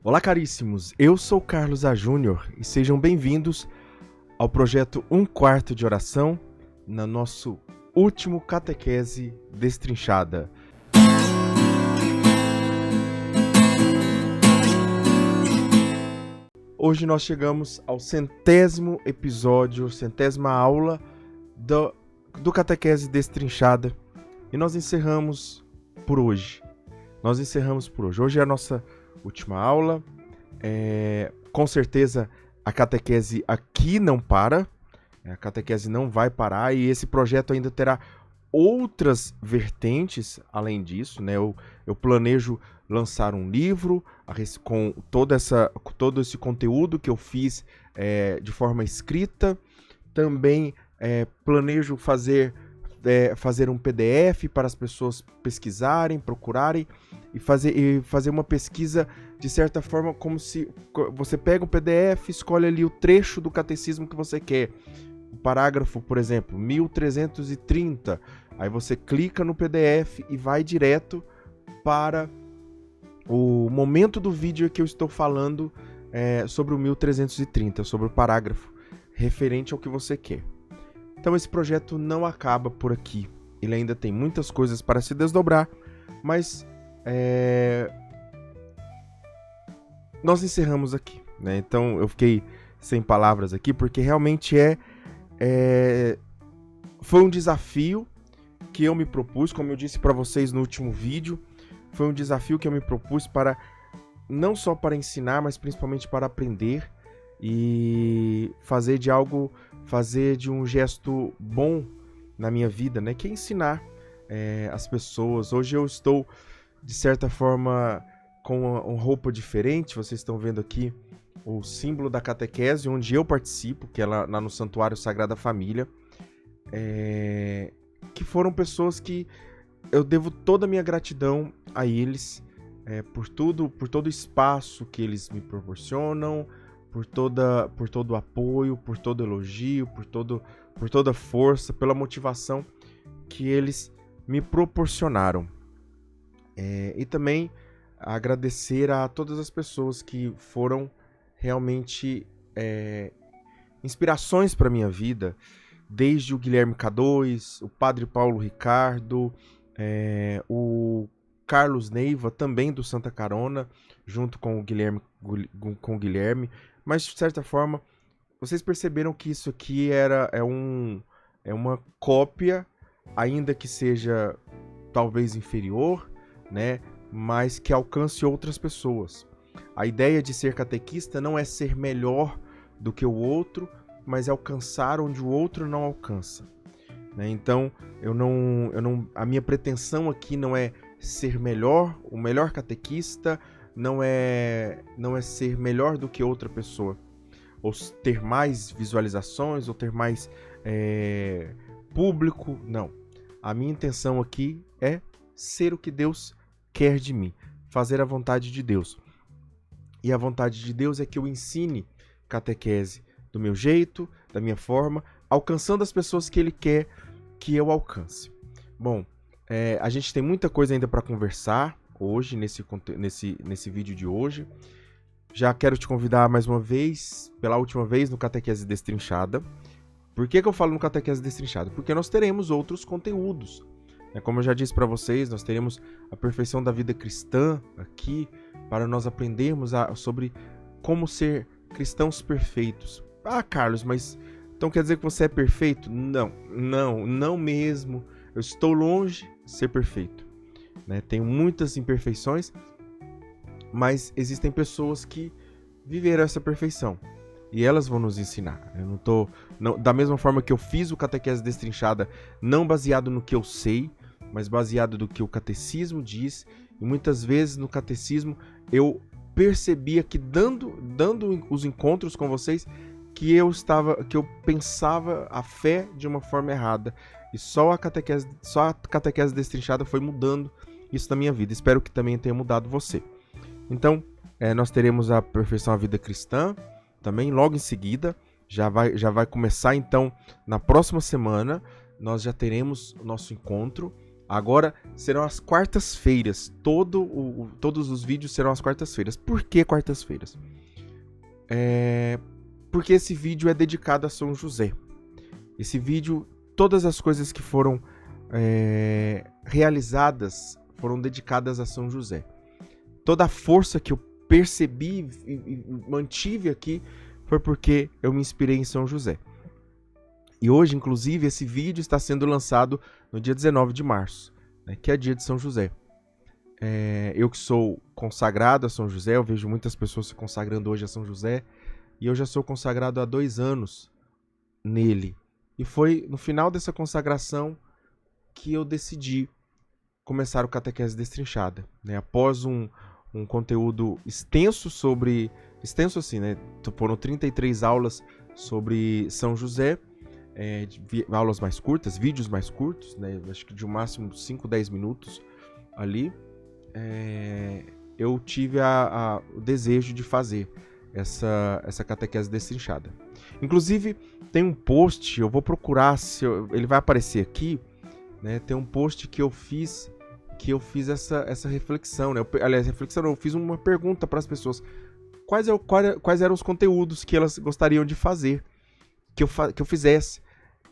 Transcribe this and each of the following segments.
Olá, caríssimos! Eu sou Carlos A. Júnior e sejam bem-vindos ao projeto Um Quarto de Oração, no nosso último Catequese Destrinchada. Hoje nós chegamos ao 100º episódio, 100ª aula do Catequese Destrinchada e nós encerramos por hoje. Hoje é a nossa última aula. Com certeza a catequese aqui não para, a catequese não vai parar e esse projeto ainda terá outras vertentes além disso, né? Eu planejo lançar um livro com todo esse conteúdo que eu fiz de forma escrita. Também planejo fazer um PDF para as pessoas pesquisarem, procurarem e fazer uma pesquisa de certa forma como se você pega um PDF, escolhe ali o trecho do catecismo que você quer. O parágrafo, por exemplo, 1330. Aí você clica no PDF e vai direto para o momento do vídeo que eu estou falando sobre o 1330, sobre o parágrafo referente ao que você quer. Então esse projeto não acaba por aqui. Ele ainda tem muitas coisas para se desdobrar, mas nós encerramos aqui, né? Então eu fiquei sem palavras aqui, porque realmente foi um desafio que eu me propus, como eu disse para vocês no último vídeo, foi um desafio que eu me propus para não só para ensinar, mas principalmente para aprender e fazer de um gesto bom na minha vida, né? Que é ensinar as pessoas. Hoje eu estou, de certa forma, com uma roupa diferente. Vocês estão vendo aqui o símbolo da catequese, onde eu participo, que é lá no Santuário Sagrada Família, que foram pessoas que eu devo toda a minha gratidão a eles, por todo o espaço que eles me proporcionam, por todo o apoio, por todo o elogio, por toda a força, pela motivação que eles me proporcionaram. E também agradecer a todas as pessoas que foram realmente inspirações para a minha vida, desde o Guilherme K2, o Padre Paulo Ricardo, o Carlos Neiva, também do Santa Carona, junto com o Guilherme. Mas, de certa forma, vocês perceberam que isso aqui é uma cópia, ainda que seja talvez inferior, né? Mas que alcance outras pessoas. A ideia de ser catequista não é ser melhor do que o outro, mas é alcançar onde o outro não alcança, né? Então, a minha pretensão aqui não é ser o melhor catequista, não é ser melhor do que outra pessoa, ou ter mais visualizações, ou ter mais público, não. A minha intenção aqui é ser o que Deus quer de mim, fazer a vontade de Deus. E a vontade de Deus é que eu ensine catequese do meu jeito, da minha forma, alcançando as pessoas que Ele quer que eu alcance. Bom, a gente tem muita coisa ainda para conversar hoje, nesse vídeo de hoje. Já quero te convidar mais uma vez, pela última vez, no Catequese Destrinchada. Por que eu falo no Catequese Destrinchada? Porque nós teremos outros conteúdos. Como eu já disse para vocês, nós teremos a perfeição da vida cristã aqui, para nós aprendermos sobre como ser cristãos perfeitos. Ah, Carlos, mas então quer dizer que você é perfeito? Não mesmo. Eu estou longe de ser perfeito, né? Tenho muitas imperfeições, mas existem pessoas que viveram essa perfeição e elas vão nos ensinar. Eu da mesma forma que eu fiz o Catequese Destrinchada, não baseado no que eu sei, mas baseado no que o catecismo diz. E muitas vezes no catecismo eu percebia que dando os encontros com vocês, que eu pensava a fé de uma forma errada. E só a catequese destrinchada foi mudando isso na minha vida. Espero que também tenha mudado você. Então, nós teremos a perfeição à vida cristã, também logo em seguida. Já vai começar, então, na próxima semana, nós já teremos o nosso encontro, Agora serão as quartas-feiras. Todos os vídeos serão às quartas-feiras. Por que quartas-feiras? Porque esse vídeo é dedicado a São José. Esse vídeo, todas as coisas que foram realizadas foram dedicadas a São José. Toda a força que eu percebi e mantive aqui foi porque eu me inspirei em São José. E hoje, inclusive, esse vídeo está sendo lançado no dia 19 de março, né, que é dia de São José. Eu que sou consagrado a São José, eu vejo muitas pessoas se consagrando hoje a São José, e eu já sou consagrado há 2 anos nele. E foi no final dessa consagração que eu decidi começar o Catequese Destrinchada, né? Após um conteúdo extenso extenso assim, né? Foram 33 aulas sobre São José, aulas mais curtas, vídeos mais curtos, né? Acho que de um máximo 5, 10 minutos ali. Eu tive o desejo de fazer essa Catequese Destrinchada. Inclusive, tem um post, eu vou procurar, ele vai aparecer aqui, né? Tem um post que eu fiz essa reflexão, né? Eu fiz uma pergunta para as pessoas. Quais eram os conteúdos que elas gostariam de fazer, que eu fizesse.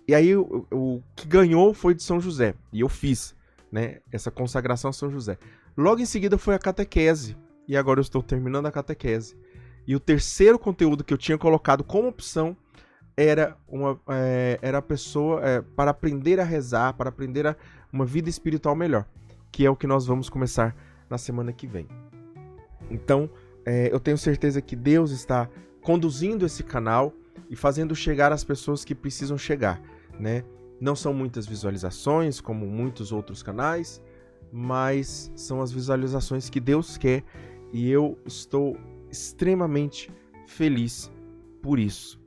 E aí o que ganhou foi de São José, e eu fiz, né, essa consagração a São José. Logo em seguida foi a catequese, e agora eu estou terminando a catequese. E o terceiro conteúdo que eu tinha colocado como opção era a pessoa para aprender a rezar, para aprender uma vida espiritual melhor, que é o que nós vamos começar na semana que vem. Então, eu tenho certeza que Deus está conduzindo esse canal e fazendo chegar às pessoas que precisam chegar, né? Não são muitas visualizações, como muitos outros canais, mas são as visualizações que Deus quer, e eu estou extremamente feliz por isso.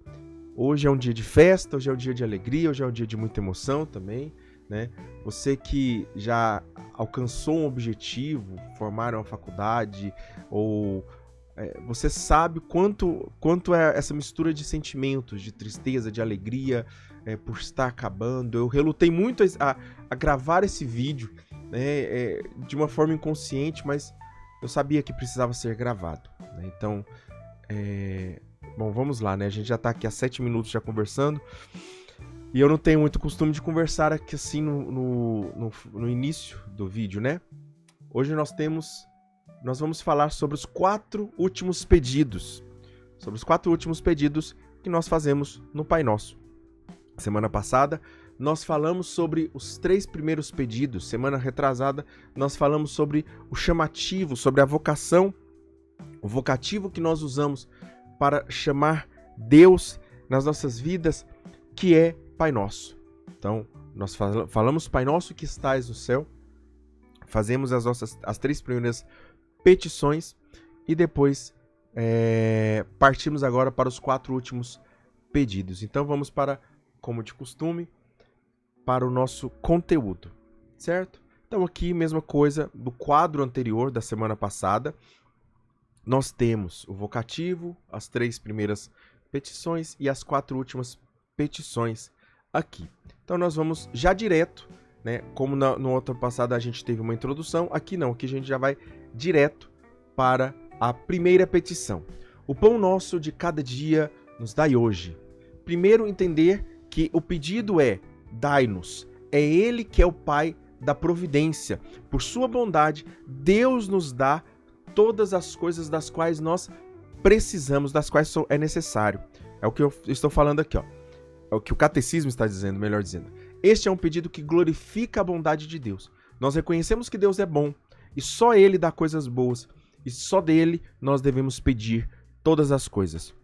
Hoje é um dia de festa, hoje é um dia de alegria, hoje é um dia de muita emoção também, né? Você que já alcançou um objetivo, formar uma faculdade, ou você sabe quanto é essa mistura de sentimentos, de tristeza, de alegria, por estar acabando. Eu relutei muito a gravar esse vídeo, né, de uma forma inconsciente, mas eu sabia que precisava ser gravado, né? Então, bom, vamos lá, né? A gente já está aqui há 7 minutos já conversando, e eu não tenho muito costume de conversar aqui assim no início do vídeo, né? Hoje nós vamos falar sobre os 4 últimos pedidos. Sobre os 4 últimos pedidos que nós fazemos no Pai Nosso. Semana passada, nós falamos sobre os 3 primeiros pedidos. Semana retrasada, nós falamos sobre o chamativo, sobre a vocação, o vocativo que nós usamos para chamar Deus nas nossas vidas, que é Pai Nosso. Então, nós falamos Pai Nosso que estais no céu, fazemos as 3 primeiras petições e depois partimos agora para os 4 últimos pedidos. Então vamos para, como de costume, para o nosso conteúdo, certo? Então aqui, mesma coisa do quadro anterior da semana passada, nós temos o vocativo, as 3 primeiras petições e as 4 últimas petições aqui. Então nós vamos já direto, né? Como no outro passado a gente teve uma introdução, aqui não, aqui a gente já vai direto para a primeira petição. O pão nosso de cada dia nos dai hoje. Primeiro, entender que o pedido é dai-nos. É Ele que é o Pai da providência. Por sua bondade, Deus nos dá todas as coisas das quais nós precisamos, das quais é necessário. É o que eu estou falando aqui, ó. É o que o catecismo está dizendo, melhor dizendo. Este é um pedido que glorifica a bondade de Deus. Nós reconhecemos que Deus é bom e só Ele dá coisas boas, e só dele nós devemos pedir todas as coisas.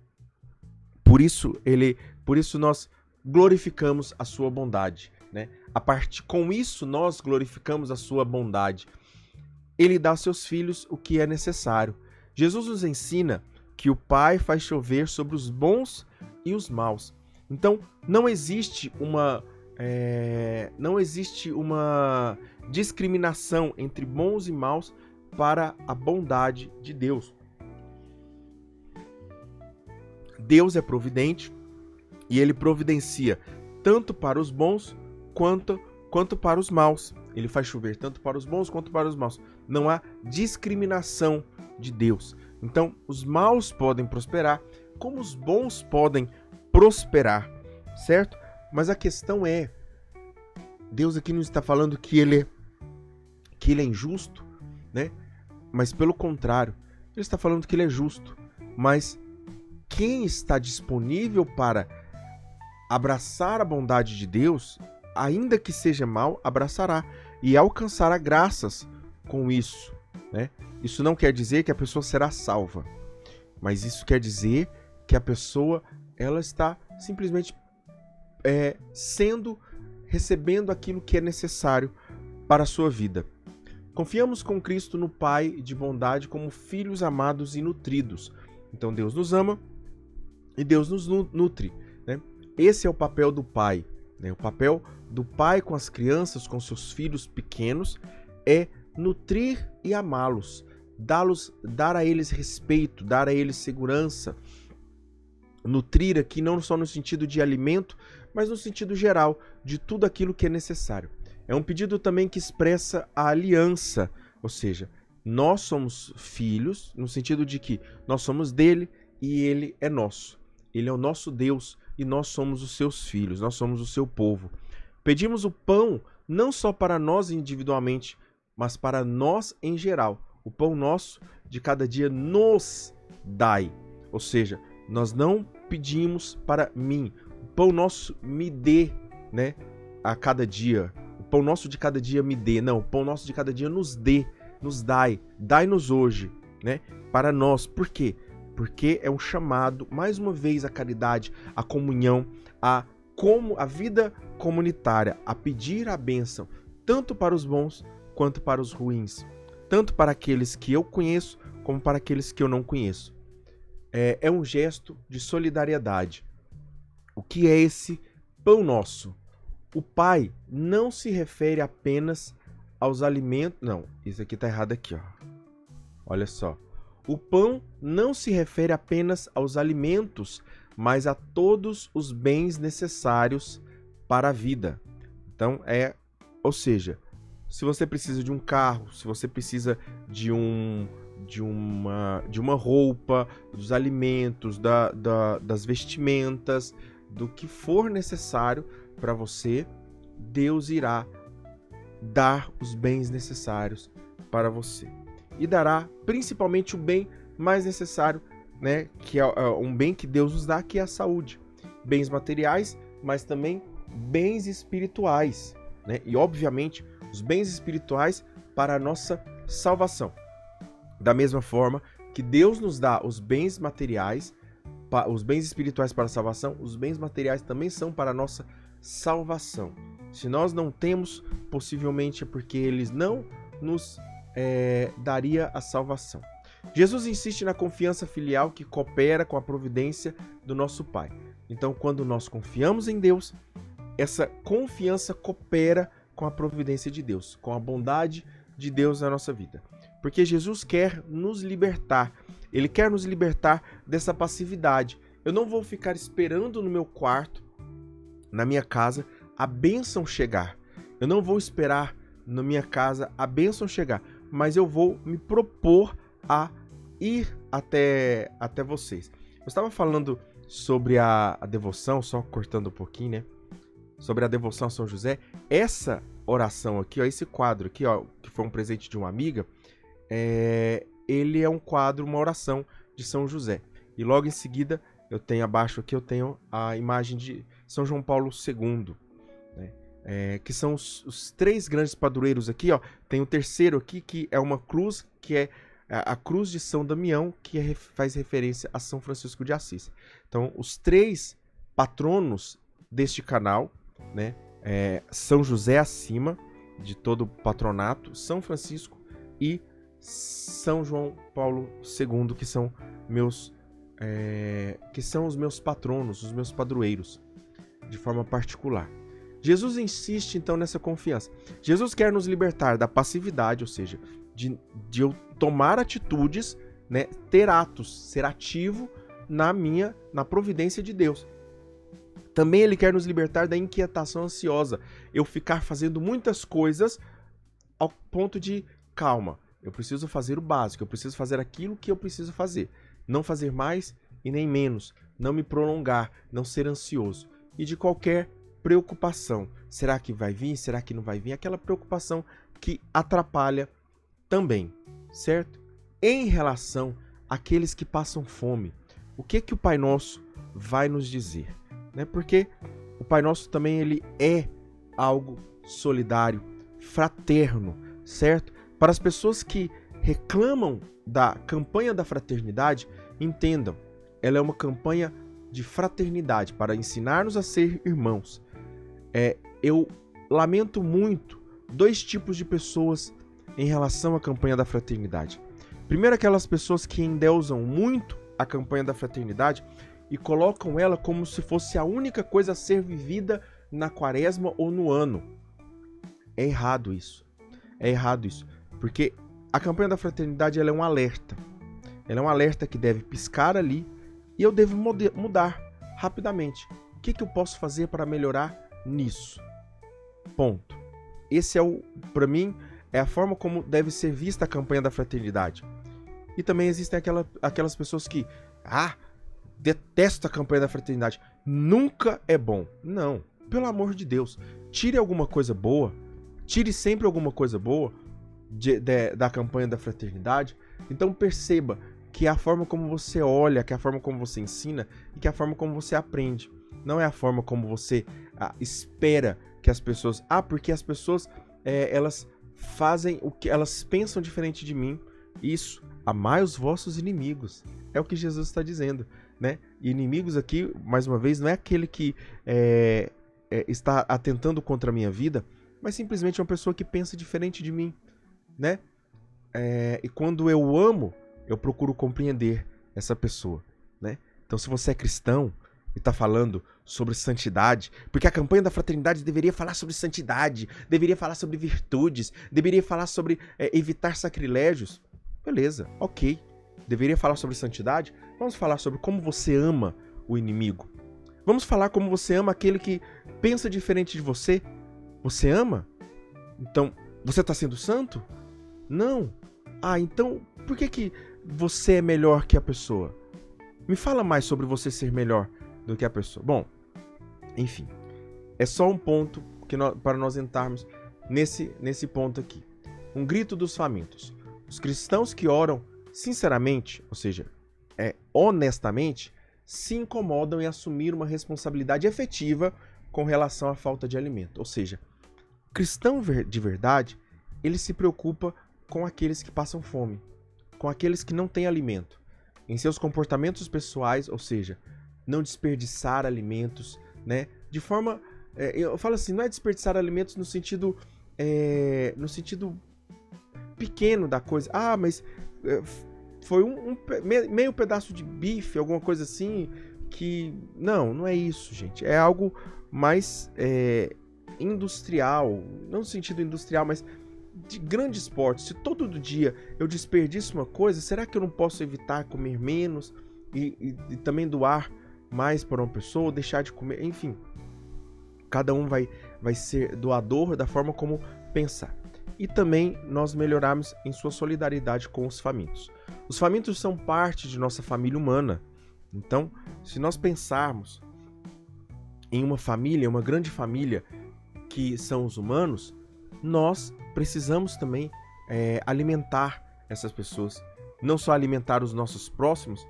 Por isso nós glorificamos a sua bondade, né? Com isso nós glorificamos a sua bondade. Ele dá aos seus filhos o que é necessário. Jesus nos ensina que o Pai faz chover sobre os bons e os maus. Então não existe uma discriminação entre bons e maus para a bondade de Deus. Deus é providente e Ele providencia tanto para os bons quanto para os maus. Ele faz chover tanto para os bons quanto para os maus. Não há discriminação de Deus. Então, os maus podem prosperar, como os bons podem prosperar, certo? Mas a questão é, Deus aqui não está falando que ele é injusto, né? Mas pelo contrário, ele está falando que ele é justo. Mas quem está disponível para abraçar a bondade de Deus, ainda que seja mal, abraçará e alcançará graças com isso, né? Isso não quer dizer que a pessoa será salva, mas isso quer dizer que a pessoa ela está simplesmente recebendo aquilo que é necessário para a sua vida. Confiamos com Cristo no Pai de bondade como filhos amados e nutridos. Então Deus nos ama e Deus nos nutre, né? Esse é o papel do pai, né? O papel do pai com as crianças, com seus filhos pequenos, é nutrir e amá-los, dar a eles respeito, dar a eles segurança. Nutrir aqui não só no sentido de alimento, mas no sentido geral, de tudo aquilo que é necessário. É um pedido também que expressa a aliança, ou seja, nós somos filhos, no sentido de que nós somos dele e ele é nosso. Ele é o nosso Deus e nós somos os seus filhos, nós somos o seu povo. Pedimos o pão não só para nós individualmente, mas para nós em geral. O pão nosso de cada dia nos dai. Ou seja, nós não pedimos para mim. O pão nosso me dê, né, a cada dia. O pão nosso de cada dia me dê. Não, o pão nosso de cada dia nos dê, nos dai. Dai-nos hoje, né, para nós. Por quê? Porque é um chamado, mais uma vez, à caridade, à comunhão, a vida comunitária, a pedir a bênção, tanto para os bons quanto para os ruins, tanto para aqueles que eu conheço, como para aqueles que eu não conheço. É um gesto de solidariedade. O que é esse pão nosso? O Pai não se refere apenas aos alimentos... Não, isso aqui está errado aqui, ó. Olha só. O pão não se refere apenas aos alimentos, mas a todos os bens necessários para a vida. Então, ou seja, se você precisa de um carro, se você precisa de uma roupa, dos alimentos, das vestimentas, do que for necessário para você, Deus irá dar os bens necessários para você. E dará principalmente o bem mais necessário, né, que é um bem que Deus nos dá, que é a saúde. Bens materiais, mas também bens espirituais, né? E obviamente os bens espirituais para a nossa salvação. Da mesma forma que Deus nos dá os bens materiais, os bens espirituais para a salvação, os bens materiais também são para a nossa salvação. Se nós não temos, possivelmente é porque eles não nos daria a salvação. Jesus insiste na confiança filial que coopera com a providência do nosso Pai. Então, quando nós confiamos em Deus, essa confiança coopera com a providência de Deus, com a bondade de Deus na nossa vida. Porque Jesus quer nos libertar. Ele quer nos libertar dessa passividade. Eu não vou ficar esperando no meu quarto, na minha casa, a bênção chegar. Eu não vou esperar na minha casa a bênção chegar, mas eu vou me propor a ir até vocês. Eu estava falando sobre a devoção, só cortando um pouquinho, né? Sobre a devoção a São José. Essa oração aqui, ó, esse quadro aqui, ó, que foi um presente de uma amiga, ele é um quadro, uma oração de São José. E logo em seguida, eu tenho abaixo aqui, eu tenho a imagem de São João Paulo II, né? Que são os três grandes padroeiros aqui, ó. Tem o terceiro aqui, que é uma cruz, que é a cruz de São Damião, que faz referência a São Francisco de Assis. Então, os três patronos deste canal, né? São José acima de todo o patronato, São Francisco e São João Paulo II, que são os meus patronos, os meus padroeiros, de forma particular. Jesus insiste então nessa confiança. Jesus quer nos libertar da passividade, ou seja, de eu tomar atitudes, né, ter atos, ser ativo na providência de Deus. Também ele quer nos libertar da inquietação ansiosa, eu ficar fazendo muitas coisas ao ponto de calma. Eu preciso fazer o básico, eu preciso fazer aquilo que eu preciso fazer. Não fazer mais e nem menos. Não me prolongar, não ser ansioso. E de qualquer preocupação. Será que vai vir? Será que não vai vir? Aquela preocupação que atrapalha também, certo? Em relação àqueles que passam fome, o que o Pai Nosso vai nos dizer? Né? Porque o Pai Nosso também ele é algo solidário, fraterno, certo? Para as pessoas que reclamam da campanha da fraternidade, entendam, ela é uma campanha de fraternidade para ensinar-nos a ser irmãos. Eu lamento muito 2 tipos de pessoas em relação à campanha da fraternidade. Primeiro, aquelas pessoas que endeusam muito a campanha da fraternidade e colocam ela como se fosse a única coisa a ser vivida na quaresma ou no ano. É errado isso. É errado isso. Porque a campanha da fraternidade ela é um alerta. Ela é um alerta que deve piscar ali e eu devo mudar rapidamente. O que eu posso fazer para melhorar nisso? Ponto. Esse para mim, é a forma como deve ser vista a campanha da fraternidade. E também existem aquelas pessoas que, detesto a campanha da fraternidade. Nunca é bom. Não, pelo amor de Deus. Tire alguma coisa boa. Tire sempre alguma coisa boa da campanha da fraternidade. Então perceba que é a forma como você olha, que é a forma como você ensina e que é a forma como você aprende. Não é a forma como você espera que as pessoas... porque as pessoas, elas fazem o que elas pensam diferente de mim. Isso, amai os vossos inimigos. É o que Jesus está dizendo, né? E inimigos aqui, mais uma vez, não é aquele que está atentando contra a minha vida, mas simplesmente é uma pessoa que pensa diferente de mim, né? E quando eu amo, eu procuro compreender essa pessoa, né? Então, se você é cristão e está falando sobre santidade, porque a campanha da fraternidade deveria falar sobre santidade, deveria falar sobre virtudes, deveria falar sobre evitar sacrilégios, beleza, ok. Deveria falar sobre santidade? Vamos falar sobre como você ama o inimigo. Vamos falar como você ama aquele que pensa diferente de você. Você ama? Então, você está sendo santo? Não. Então, por que você é melhor que a pessoa? Me fala mais sobre você ser melhor do que a pessoa. Bom, enfim. É só um ponto para nós entrarmos nesse ponto aqui. Um grito dos famintos. Os cristãos que oram sinceramente, ou seja, honestamente, se incomodam em assumir uma responsabilidade efetiva com relação à falta de alimento. Ou seja, cristão de verdade, ele se preocupa com aqueles que passam fome, com aqueles que não têm alimento. Em seus comportamentos pessoais, ou seja, não desperdiçar alimentos, né? De forma... eu falo assim, não é desperdiçar alimentos no sentido pequeno da coisa. Mas foi meio pedaço de bife, alguma coisa assim, que... Não é isso, gente. É algo mais industrial, não no sentido industrial, mas de grande esporte. Se todo dia eu desperdiço uma coisa, será que eu não posso evitar comer menos e também doar mais para uma pessoa, deixar de comer? Enfim, cada um vai ser doador da forma como pensar. E também nós melhorarmos em sua solidariedade com os famintos. Os famintos são parte de nossa família humana. Então, se nós pensarmos em uma família, uma grande família, que são os humanos, nós precisamos também alimentar essas pessoas. Não só alimentar os nossos próximos,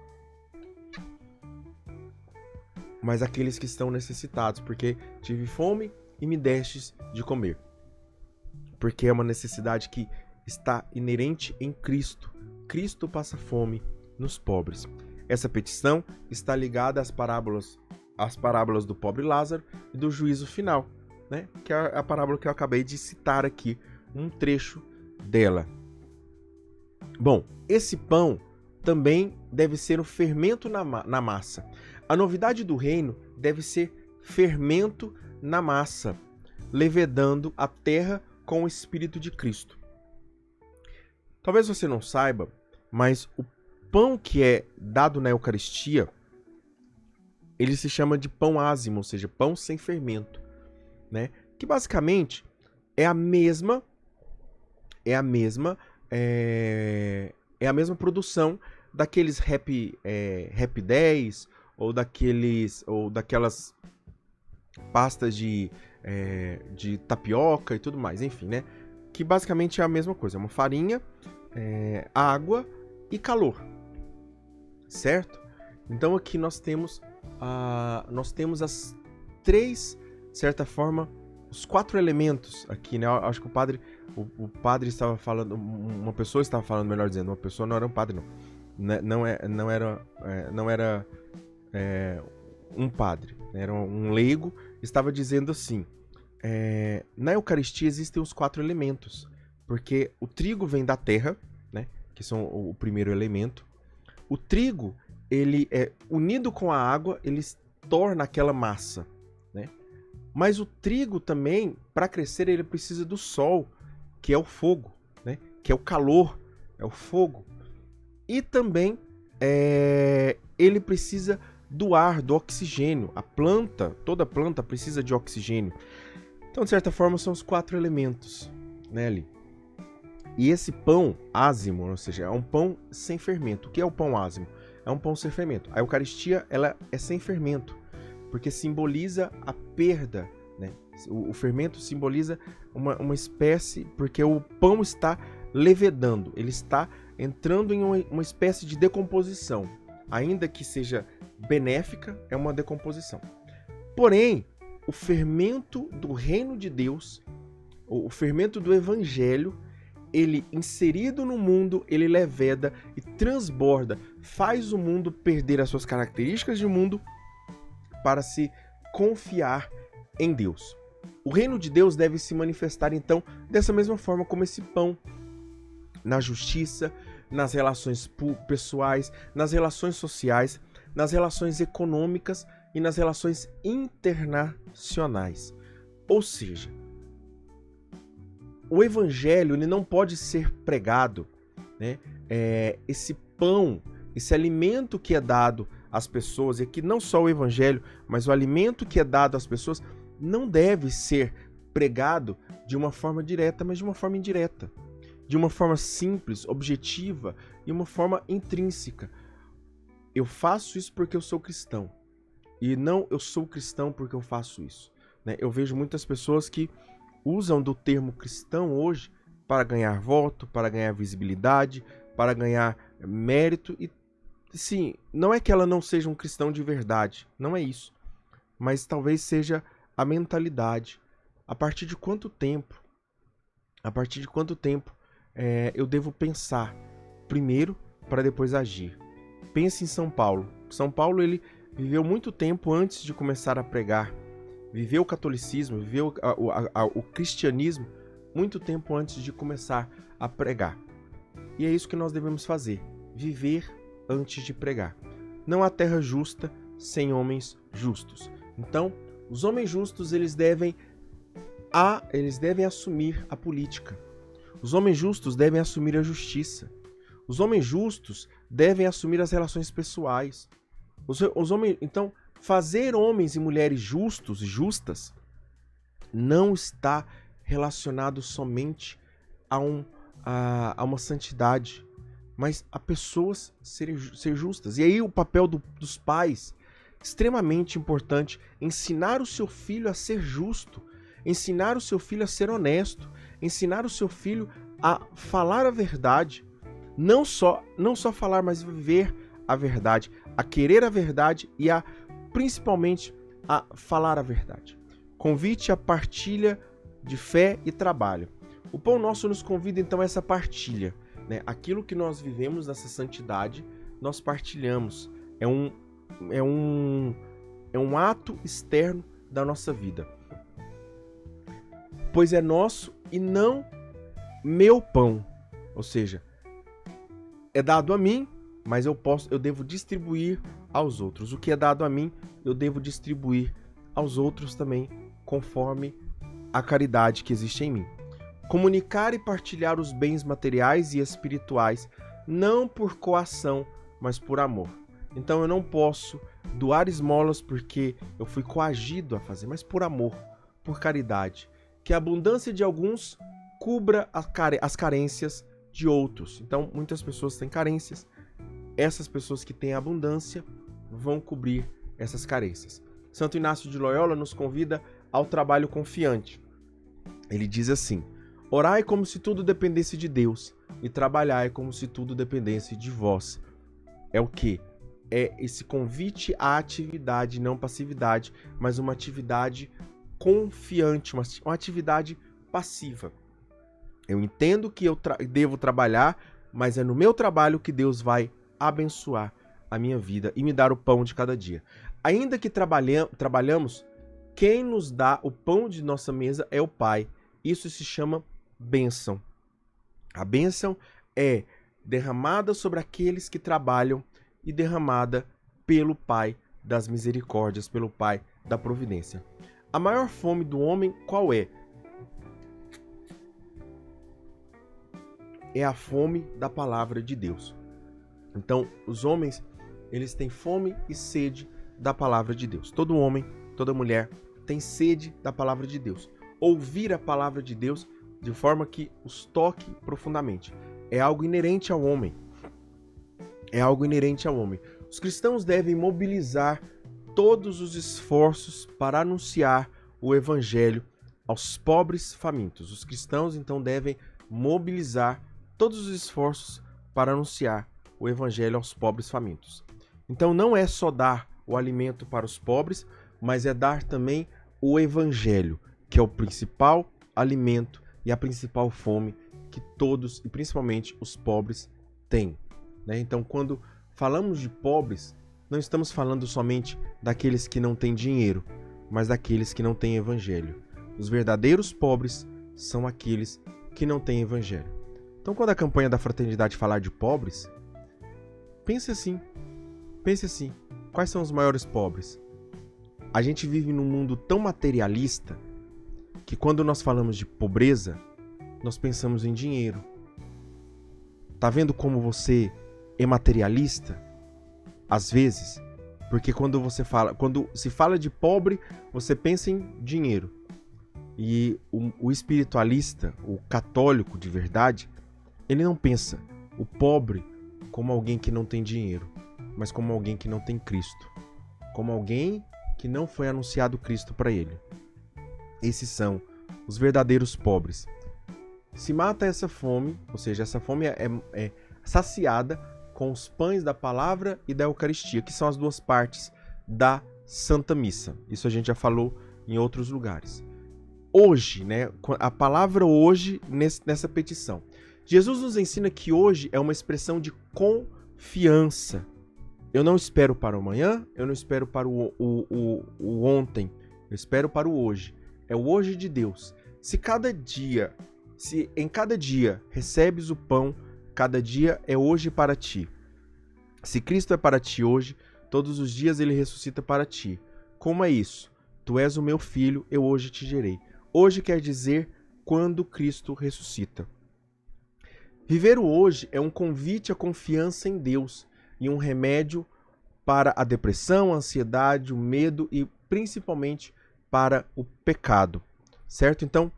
mas aqueles que estão necessitados, porque tive fome e me destes de comer. Porque é uma necessidade que está inerente em Cristo. Cristo passa fome nos pobres. Essa petição está ligada às parábolas do pobre Lázaro e do juízo final, né? Que é a parábola que eu acabei de citar aqui, um trecho dela. Bom, esse pão também deve ser um fermento na massa. A novidade do reino deve ser fermento na massa, levedando a terra com o Espírito de Cristo. Talvez você não saiba, mas o pão que é dado na Eucaristia, ele se chama de pão ázimo, ou seja, pão sem fermento, né? Que basicamente é a mesma é a mesma produção daqueles Rap 10 ou daquelas pastas de tapioca e tudo mais, enfim, né? Que basicamente é a mesma coisa, é uma farinha, água e calor, certo? Então aqui nós temos as três, de certa forma, os 4 elementos aqui, né? Eu acho que o padre estava falando, uma pessoa estava falando, melhor dizendo, uma pessoa, não era um padre, não era um padre, era um leigo, estava dizendo assim, na Eucaristia existem os 4 elementos, porque o trigo vem da terra, né? Que são o primeiro elemento. O trigo, ele é unido com a água, ele torna aquela massa, né? Mas o trigo também, para crescer, ele precisa do sol, que é o fogo, né? Que é o calor, é o fogo. E também ele precisa do ar, do oxigênio. Toda planta precisa de oxigênio. Então, de certa forma, são os 4 elementos, né, ali. E esse pão ázimo, ou seja, é um pão sem fermento. O que é o pão ázimo? É um pão sem fermento. A Eucaristia, ela é sem fermento, porque simboliza a perda, né? O fermento simboliza uma espécie, porque o pão está levedando, ele está entrando em uma espécie de decomposição. Ainda que seja benéfica, é uma decomposição. Porém, o fermento do reino de Deus, o fermento do evangelho, ele inserido no mundo, ele leveda e transborda, faz o mundo perder as suas características de mundo para se confiar em Deus. O reino de Deus deve se manifestar, então, dessa mesma forma como esse pão, na justiça, nas relações pessoais, nas relações sociais, nas relações econômicas e nas relações internacionais. Ou seja, o evangelho ele não pode ser pregado, né? Esse pão, esse alimento que é dado às pessoas, e aqui não só o evangelho, mas o alimento que é dado às pessoas, não deve ser pregado de uma forma direta, mas de uma forma indireta. De uma forma simples, objetiva e uma forma intrínseca. Eu faço isso porque eu sou cristão. E não eu sou cristão porque eu faço isso, né? Eu vejo muitas pessoas que usam do termo cristão hoje para ganhar voto, para ganhar visibilidade, para ganhar mérito. E sim, não é que ela não seja um cristão de verdade, não é isso. Mas talvez seja a mentalidade. A partir de quanto tempo eu devo pensar primeiro para depois agir? Pense em São Paulo. São Paulo ele viveu muito tempo antes de começar a pregar. Viveu o catolicismo, viveu o cristianismo muito tempo antes de começar a pregar. E é isso que nós devemos fazer, viver antes de pregar. Não há terra justa sem homens justos. Então, os homens justos eles devem assumir a política. Os homens justos devem assumir a justiça. Os homens justos devem assumir as relações pessoais. Então, fazer homens e mulheres justos e justas não está relacionado somente a uma santidade, mas a pessoas ser justas. E aí o papel dos pais, extremamente importante, ensinar o seu filho a ser justo, ensinar o seu filho a ser honesto, ensinar o seu filho a falar a verdade, não só falar, mas viver a verdade, a querer a verdade e principalmente a falar a verdade. Convite à partilha de fé e trabalho. O Pão Nosso nos convida então a essa partilha, né? Aquilo que nós vivemos nessa santidade, nós partilhamos. É um ato externo da nossa vida. Pois é nosso e não meu pão. Ou seja, é dado a mim, mas eu devo distribuir aos outros. O que é dado a mim, eu devo distribuir aos outros também, conforme a caridade que existe em mim. Comunicar e partilhar os bens materiais e espirituais, não por coação, mas por amor. Então eu não posso doar esmolas porque eu fui coagido a fazer, mas por amor, por caridade. Que a abundância de alguns cubra as carências de outros. Então, muitas pessoas têm carências. Essas pessoas que têm abundância vão cobrir essas carências. Santo Inácio de Loyola nos convida ao trabalho confiante. Ele diz assim: orai como se tudo dependesse de Deus e trabalhai como se tudo dependesse de vós. É o quê? É esse convite à atividade, não passividade, mas uma atividade confiante, uma atividade passiva. Eu entendo que eu devo trabalhar, mas é no meu trabalho que Deus vai abençoar a minha vida e me dar o pão de cada dia. Ainda que trabalhamos, quem nos dá o pão de nossa mesa é o Pai. Isso se chama bênção. A bênção é derramada sobre aqueles que trabalham e derramada pelo Pai das misericórdias, pelo Pai da providência. A maior fome do homem qual é? É a fome da palavra de Deus. Então, os homens, eles têm fome e sede da palavra de Deus. Todo homem, toda mulher tem sede da palavra de Deus. Ouvir a palavra de Deus de forma que os toque profundamente. É algo inerente ao homem. É algo inerente ao homem. Os cristãos devem mobilizar todos os esforços para anunciar o evangelho aos pobres famintos. Os cristãos, então, devem mobilizar todos os esforços para anunciar o evangelho aos pobres famintos. Então, não é só dar o alimento para os pobres, mas é dar também o evangelho, que é o principal alimento e a principal fome que todos, e principalmente os pobres, têm. Então, quando falamos de pobres, não estamos falando somente daqueles que não têm dinheiro, mas daqueles que não têm evangelho. Os verdadeiros pobres são aqueles que não têm evangelho. Então, quando a campanha da fraternidade falar de pobres, pense assim, quais são os maiores pobres? A gente vive num mundo tão materialista que quando nós falamos de pobreza, nós pensamos em dinheiro. Tá vendo como você é materialista? Às vezes, porque quando se fala de pobre, você pensa em dinheiro. E o espiritualista, o católico de verdade, ele não pensa o pobre como alguém que não tem dinheiro, mas como alguém que não tem Cristo, como alguém que não foi anunciado Cristo para ele. Esses são os verdadeiros pobres. Se mata essa fome, ou seja, essa fome é saciada com os pães da palavra e da Eucaristia, que são as duas partes da Santa Missa. Isso a gente já falou em outros lugares. Hoje, a palavra hoje nessa petição. Jesus nos ensina que hoje é uma expressão de confiança. Eu não espero para o amanhã, eu não espero para o ontem, eu espero para o hoje. É o hoje de Deus. Se em cada dia recebes o pão, cada dia é hoje para ti. Se Cristo é para ti hoje, todos os dias ele ressuscita para ti. Como é isso? Tu és o meu filho, eu hoje te gerei. Hoje quer dizer quando Cristo ressuscita. Viver o hoje é um convite à confiança em Deus e um remédio para a depressão, a ansiedade, o medo e principalmente para o pecado, certo? Então,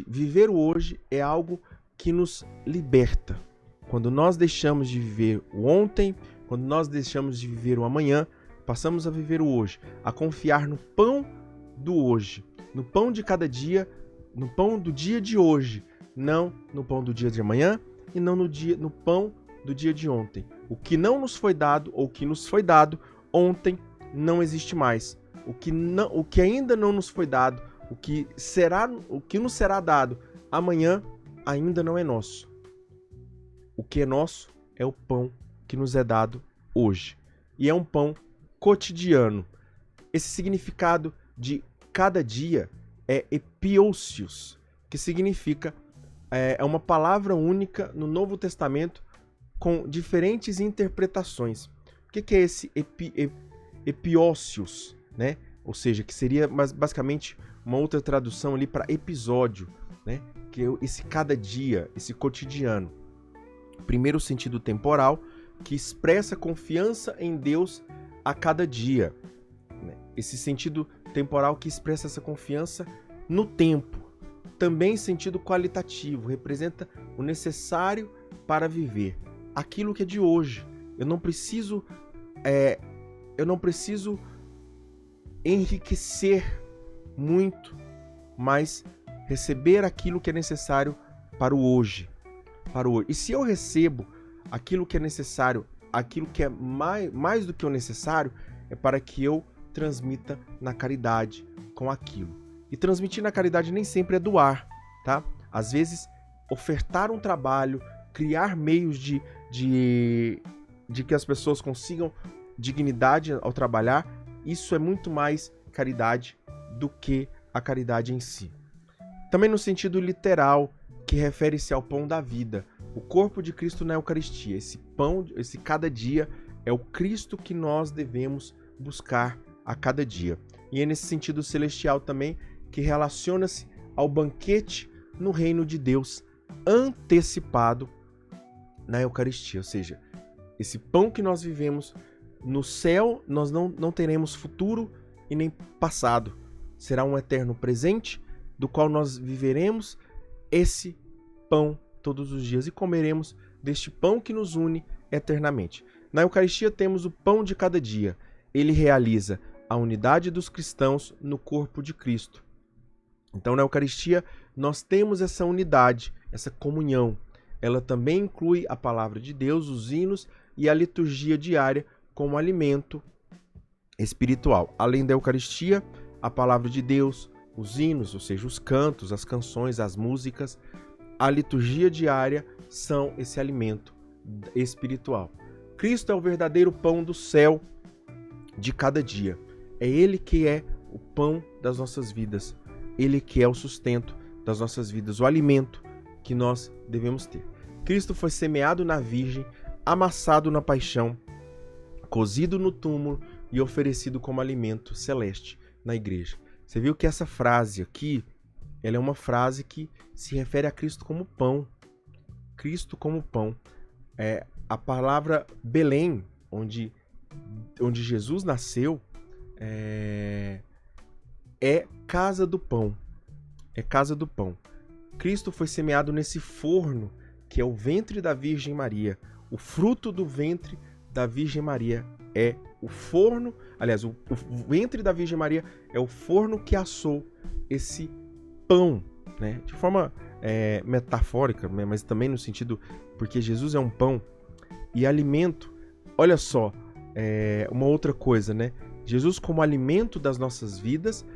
viver o hoje é algo que nos liberta. Quando nós deixamos de viver o ontem, quando nós deixamos de viver o amanhã, passamos a viver o hoje, a confiar no pão do hoje, no pão de cada dia, no pão do dia de hoje, não no pão do dia de amanhã e não no pão do dia de ontem. O que não nos foi dado ou o que nos foi dado ontem não existe mais. O que ainda não nos foi dado, o que nos será dado amanhã ainda não é nosso. O que é nosso é o pão que nos é dado hoje. E é um pão cotidiano. Esse significado de cada dia é epiousios, que significa é uma palavra única no Novo Testamento com diferentes interpretações. O que é esse epiousios, né? Ou seja, que seria basicamente uma outra tradução ali para episódio, né? Que é esse cada dia, esse cotidiano. Primeiro, o sentido temporal, que expressa confiança em Deus a cada dia. Esse sentido temporal que expressa essa confiança no tempo. também em sentido qualitativo, representa o necessário para viver, aquilo que é de hoje. Eu não preciso enriquecer muito, mas receber aquilo que é necessário para o hoje. E se eu recebo aquilo que é necessário, aquilo que é mais do que o necessário, é para que eu transmita na caridade com aquilo. E transmitir na caridade nem sempre é doar, tá? Às vezes, ofertar um trabalho, criar meios de que as pessoas consigam dignidade ao trabalhar, isso é muito mais caridade do que a caridade em si. Também no sentido literal, que refere-se ao pão da vida, o corpo de Cristo na Eucaristia. Esse pão, esse cada dia, é o Cristo que nós devemos buscar a cada dia. E é nesse sentido celestial também, que relaciona-se ao banquete no reino de Deus, antecipado na Eucaristia. Ou seja, esse pão que nós vivemos no céu, nós não teremos futuro e nem passado. Será um eterno presente, do qual nós viveremos esse pão todos os dias e comeremos deste pão que nos une eternamente. Na Eucaristia temos o pão de cada dia. Ele realiza a unidade dos cristãos no corpo de Cristo. Então, na Eucaristia, nós temos essa unidade, essa comunhão. Ela também inclui a palavra de Deus, os hinos e a liturgia diária como alimento espiritual. Além da Eucaristia, a palavra de Deus, os hinos, ou seja, os cantos, as canções, as músicas, a liturgia diária são esse alimento espiritual. Cristo é o verdadeiro pão do céu de cada dia. É Ele que é o pão das nossas vidas. Ele que é o sustento das nossas vidas, o alimento que nós devemos ter. Cristo foi semeado na Virgem, amassado na paixão, cozido no túmulo e oferecido como alimento celeste na igreja. Você viu que essa frase aqui, ela é uma frase que se refere a Cristo como pão. Cristo como pão. A palavra Belém, onde Jesus nasceu, é casa do pão. É casa do pão. Cristo foi semeado nesse forno, que é o ventre da Virgem Maria. O fruto do ventre da Virgem Maria é o forno. Aliás, o ventre da Virgem Maria é o forno que assou esse pão, né? De forma metafórica, mas também no sentido, porque Jesus é um pão e alimento. Olha só, uma outra coisa, né? Jesus, como alimento das nossas vidas,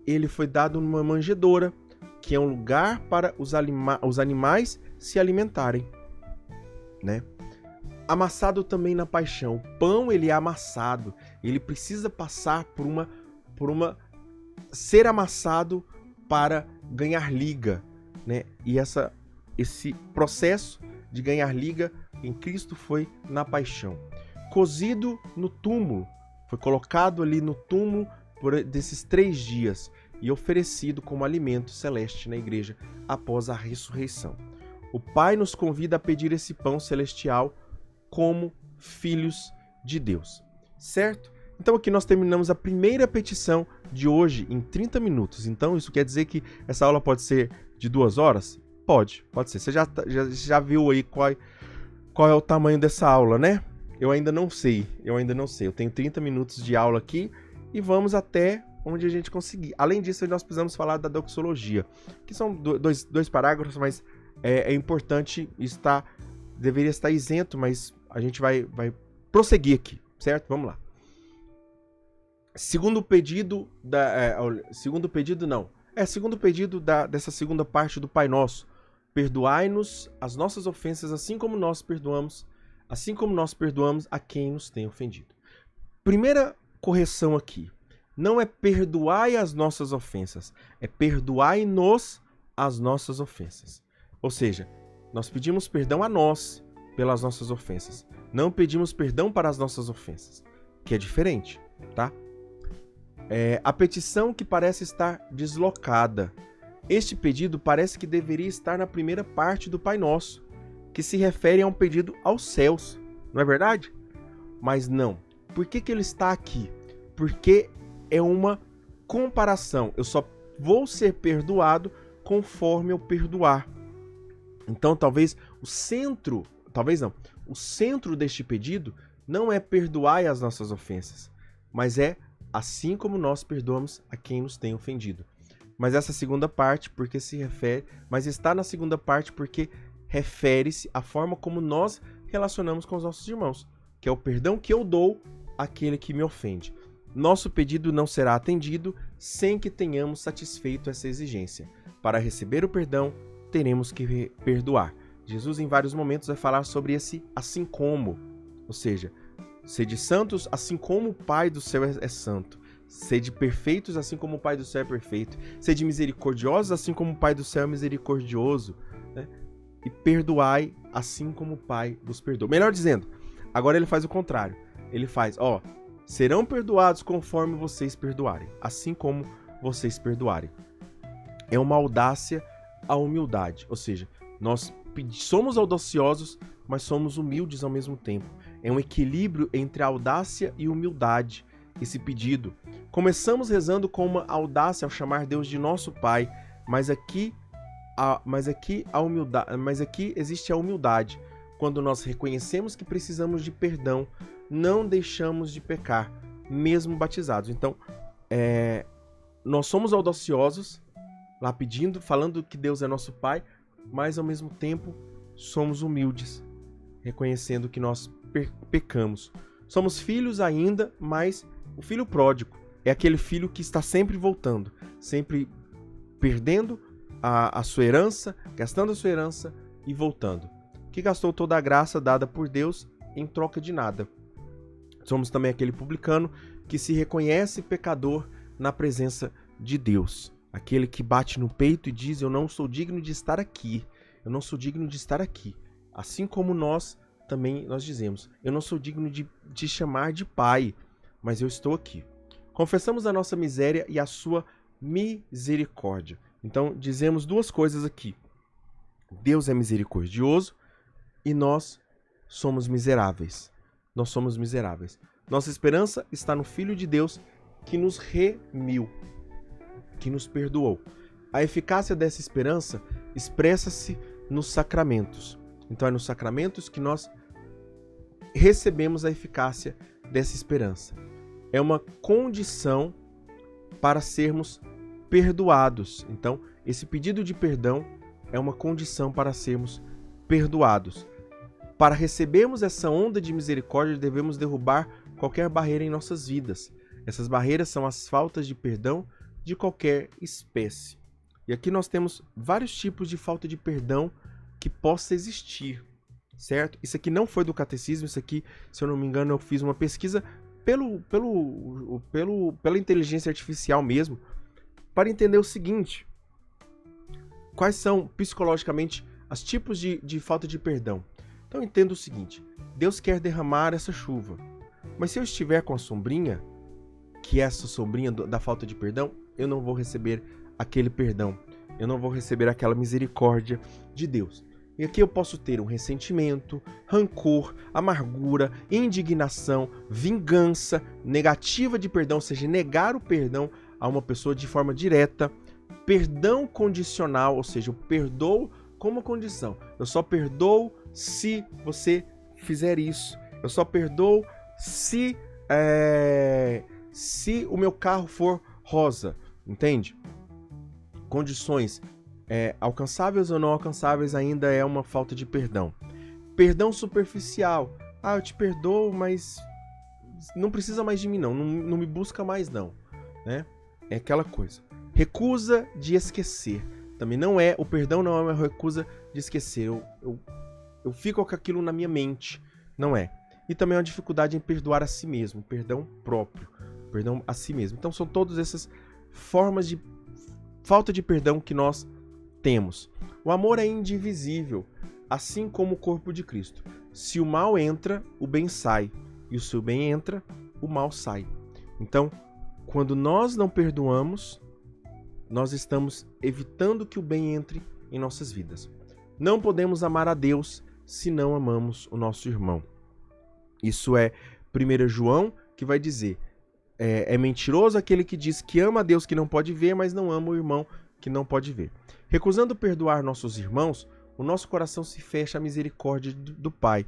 ele foi dado numa manjedoura, que é um lugar para os animais se alimentarem, né? Amassado também na paixão. O pão, ele é amassado, ele precisa passar por uma ser amassado para ganhar liga, né? E esse processo de ganhar liga em Cristo foi na paixão. Cozido no túmulo, foi colocado ali no túmulo desses 3 dias e oferecido como alimento celeste na igreja após a ressurreição. O Pai nos convida a pedir esse pão celestial como filhos de Deus, certo? Então aqui nós terminamos a primeira petição de hoje em 30 minutos. Então isso quer dizer que essa aula pode ser de 2 horas? Pode ser. Você já viu aí qual é o tamanho dessa aula, né? Eu ainda não sei. Eu tenho 30 minutos de aula aqui e vamos até onde a gente conseguir. Além disso, nós precisamos falar da doxologia, que são dois parágrafos, mas é importante, deveria estar isento, mas a gente vai prosseguir aqui, certo? Vamos lá. Segundo pedido dessa segunda parte do Pai Nosso. Perdoai-nos as nossas ofensas, assim como nós perdoamos a quem nos tem ofendido. Primeira correção aqui. Não é perdoai as nossas ofensas, é perdoai-nos as nossas ofensas. Ou seja, nós pedimos perdão a nós pelas nossas ofensas. Não pedimos perdão para as nossas ofensas, que é diferente, tá? A petição que parece estar deslocada. Este pedido parece que deveria estar na primeira parte do Pai Nosso, que se refere a um pedido aos céus, não é verdade? Mas não. Por que ele está aqui? Porque é uma comparação. Eu só vou ser perdoado conforme eu perdoar. Então o centro deste pedido não é perdoai as nossas ofensas, mas é assim como nós perdoamos a quem nos tem ofendido. Mas essa segunda parte, está na segunda parte porque refere-se à forma como nós relacionamos com os nossos irmãos, que é o perdão que eu dou àquele que me ofende. Nosso pedido não será atendido sem que tenhamos satisfeito essa exigência. Para receber o perdão, teremos que perdoar. Jesus, em vários momentos, vai falar sobre esse assim como, ou seja, sede santos assim como o Pai do céu é santo. Sede perfeitos assim como o Pai do céu é perfeito. Sede misericordiosos assim como o Pai do céu é misericordioso. Né? E perdoai assim como o Pai vos perdoa. Melhor dizendo, agora ele faz o contrário. Ele faz, serão perdoados conforme vocês perdoarem, assim como vocês perdoarem. É uma audácia à humildade, ou seja, nós somos audaciosos, mas somos humildes ao mesmo tempo. É um equilíbrio entre audácia e humildade, esse pedido. Começamos rezando com uma audácia ao chamar Deus de nosso Pai, mas aqui existe a humildade. Quando nós reconhecemos que precisamos de perdão, não deixamos de pecar, mesmo batizados. Então, nós somos audaciosos, lá pedindo, falando que Deus é nosso Pai, mas ao mesmo tempo somos humildes, reconhecendo que nós pecamos. Somos filhos ainda, mas o filho pródigo é aquele filho que está sempre voltando, sempre perdendo a sua herança, gastando a sua herança e voltando. Que gastou toda a graça dada por Deus em troca de nada. Somos também aquele publicano que se reconhece pecador na presença de Deus. Aquele que bate no peito e diz, eu não sou digno de estar aqui. Eu não sou digno de estar aqui. Assim como nós dizemos, eu não sou digno de te chamar de pai, mas eu estou aqui. Confessamos a nossa miséria e a sua misericórdia. Então, dizemos duas coisas aqui. Deus é misericordioso e nós somos miseráveis. Nós somos miseráveis. Nossa esperança está no Filho de Deus que nos remiu, que nos perdoou. A eficácia dessa esperança expressa-se nos sacramentos. Então é nos sacramentos que nós recebemos a eficácia dessa esperança. É uma condição para sermos perdoados. Então, esse pedido de perdão é uma condição para sermos perdoados. Para recebermos essa onda de misericórdia, devemos derrubar qualquer barreira em nossas vidas. Essas barreiras são as faltas de perdão de qualquer espécie. E aqui nós temos vários tipos de falta de perdão que possa existir, certo? Isso aqui não foi do catecismo, isso aqui, se eu não me engano, eu fiz uma pesquisa pela inteligência artificial mesmo, para entender o seguinte: quais são psicologicamente os tipos de falta de perdão. Então entenda o seguinte: Deus quer derramar essa chuva, mas se eu estiver com a sombrinha, que é essa sombrinha da falta de perdão, eu não vou receber aquele perdão, eu não vou receber aquela misericórdia de Deus. E aqui eu posso ter um ressentimento, rancor, amargura, indignação, vingança, negativa de perdão, ou seja, negar o perdão a uma pessoa de forma direta, perdão condicional, ou seja, eu perdoo como condição. Eu só perdoo se você fizer isso. Eu só perdoo se o meu carro for rosa, entende? Condições alcançáveis ou não alcançáveis ainda é uma falta de perdão. Perdão superficial. Eu te perdoo, mas não precisa mais de mim não me busca mais não, né? É aquela coisa. Recusa de esquecer. Também não é, o perdão não é uma recusa de esquecer. Eu fico com aquilo na minha mente. Não é. E também é uma dificuldade em perdoar a si mesmo. Perdão próprio. Perdão a si mesmo. Então são todas essas formas de falta de perdão que nós temos. O amor é indivisível, assim como o corpo de Cristo. Se o mal entra, o bem sai. E se o bem entra, o mal sai. Então, quando nós não perdoamos, nós estamos evitando que o bem entre em nossas vidas. Não podemos amar a Deus se não amamos o nosso irmão. Isso é 1 João, que vai dizer: é mentiroso aquele que diz que ama a Deus que não pode ver, mas não ama o irmão que não pode ver. Recusando perdoar nossos irmãos, o nosso coração se fecha à misericórdia do Pai.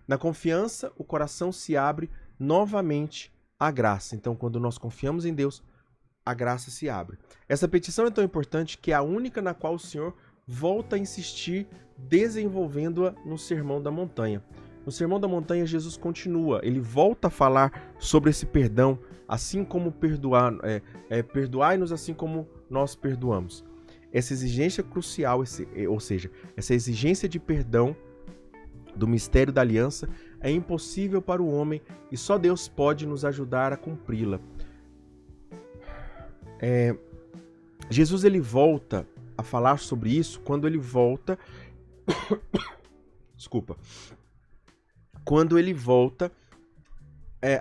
Na confiança, o coração se abre novamente à graça. Então, quando nós confiamos em Deus, a graça se abre. Essa petição é tão importante que é a única na qual o Senhor volta a insistir, desenvolvendo-a no Sermão da Montanha. No Sermão da Montanha, Jesus continua, ele volta a falar sobre esse perdão, assim como perdoai-nos assim como nós perdoamos. Essa exigência crucial, ou seja, essa exigência de perdão do mistério da aliança é impossível para o homem e só Deus pode nos ajudar a cumpri-la. Jesus ele volta a falar sobre isso quando ele volta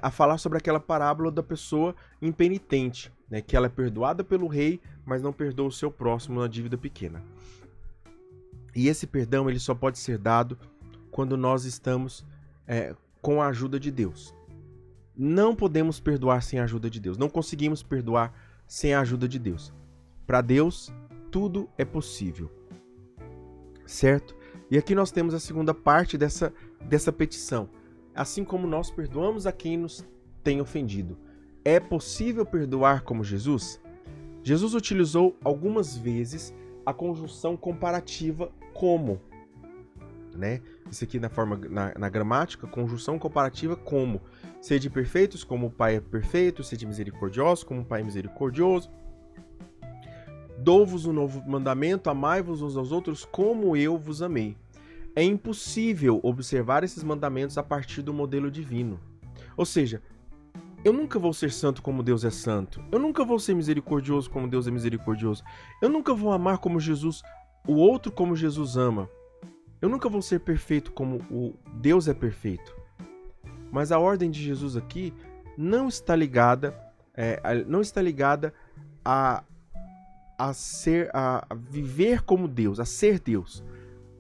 a falar sobre aquela parábola da pessoa impenitente, né, que ela é perdoada pelo rei, mas não perdoa o seu próximo na dívida pequena. E esse perdão ele só pode ser dado quando nós estamos com a ajuda de Deus. Não podemos perdoar sem a ajuda de Deus. Não conseguimos perdoar sem a ajuda de Deus. Para Deus, tudo é possível. Certo? E aqui nós temos a segunda parte dessa petição. Assim como nós perdoamos a quem nos tem ofendido. É possível perdoar como Jesus? Jesus utilizou algumas vezes a conjunção comparativa como. Né? Isso aqui na gramática, conjunção comparativa como. Sede perfeitos como o Pai é perfeito, sede misericordiosos como o Pai é misericordioso. Dou-vos um novo mandamento, amai-vos uns aos outros como eu vos amei. É impossível observar esses mandamentos a partir do modelo divino. Ou seja, eu nunca vou ser santo como Deus é santo. Eu nunca vou ser misericordioso como Deus é misericordioso. Eu nunca vou amar como Jesus, o outro como Jesus ama. Eu nunca vou ser perfeito como o Deus é perfeito. Mas a ordem de Jesus aqui não está ligada a viver como Deus, a ser Deus.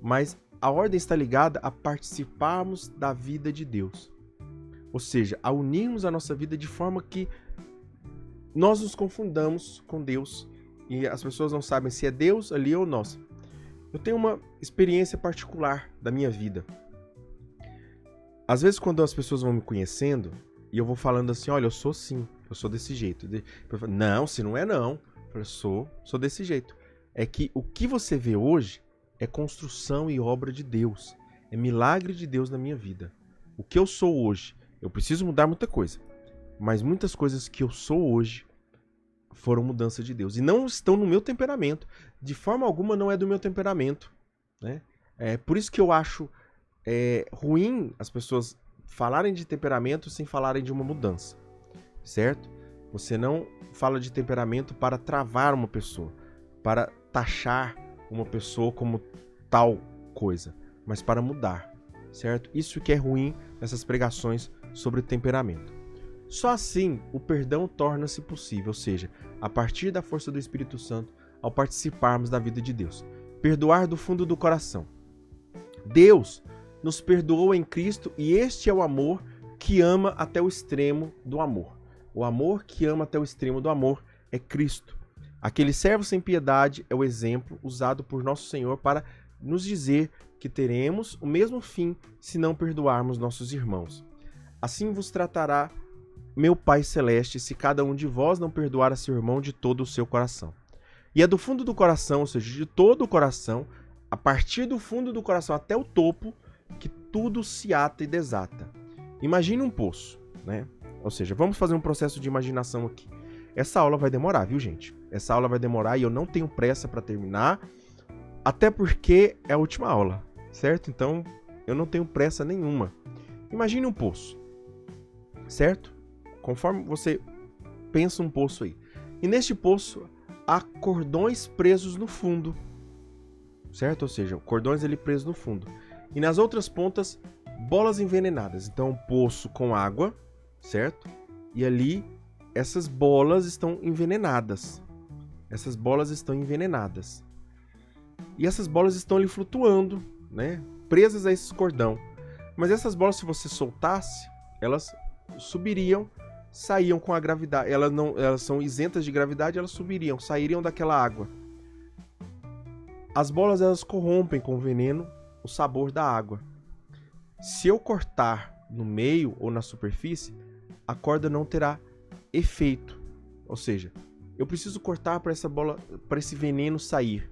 Mas a ordem está ligada a participarmos da vida de Deus. Ou seja, a unirmos a nossa vida de forma que nós nos confundamos com Deus e as pessoas não sabem se é Deus ali ou nós. Eu tenho uma experiência particular da minha vida. Às vezes quando as pessoas vão me conhecendo e eu vou falando assim, olha, eu sou sim, eu sou desse jeito. Eu falo, não, se não é não. Eu sou desse jeito. É que o que você vê hoje é construção e obra de Deus. É milagre de Deus na minha vida. O que eu sou hoje, eu preciso mudar muita coisa. Mas muitas coisas que eu sou hoje foram mudança de Deus. E não estão no meu temperamento. De forma alguma não é do meu temperamento. Né? É por isso que eu acho ruim as pessoas falarem de temperamento sem falarem de uma mudança. Certo? Você não fala de temperamento para travar uma pessoa, para taxar uma pessoa como tal coisa, mas para mudar, certo? Isso que é ruim nessas pregações sobre temperamento. Só assim o perdão torna-se possível, ou seja, a partir da força do Espírito Santo, ao participarmos da vida de Deus. Perdoar do fundo do coração. Deus nos perdoou em Cristo e este é o amor que ama até o extremo do amor. O amor que ama até o extremo do amor é Cristo. Aquele servo sem piedade é o exemplo usado por nosso Senhor para nos dizer que teremos o mesmo fim se não perdoarmos nossos irmãos. Assim vos tratará meu Pai Celeste se cada um de vós não perdoar a seu irmão de todo o seu coração. E é do fundo do coração, ou seja, de todo o coração, a partir do fundo do coração até o topo, que tudo se ata e desata. Imagine um poço, né? Ou seja, vamos fazer um processo de imaginação aqui. Essa aula vai demorar, viu, gente? Essa aula vai demorar e eu não tenho pressa para terminar, até porque é a última aula, certo? Então, eu não tenho pressa nenhuma. Imagine um poço, certo? Conforme você pensa um poço aí. E neste poço, há cordões presos no fundo, certo? Ou seja, cordões ali presos no fundo. E nas outras pontas, bolas envenenadas. Então, um poço com água, certo? E ali, essas bolas estão envenenadas. Essas bolas estão envenenadas. E essas bolas estão ali flutuando, né? Presas a esse cordão. Mas essas bolas, se você soltasse, elas subiriam, saíam com a gravidade. Elas são isentas de gravidade, elas subiriam, sairiam daquela água. as bolas elas corrompem com o veneno o sabor da água. Se eu cortar no meio ou na superfície, a corda não terá efeito. Ou seja, eu preciso cortar para essa bola, para esse veneno sair.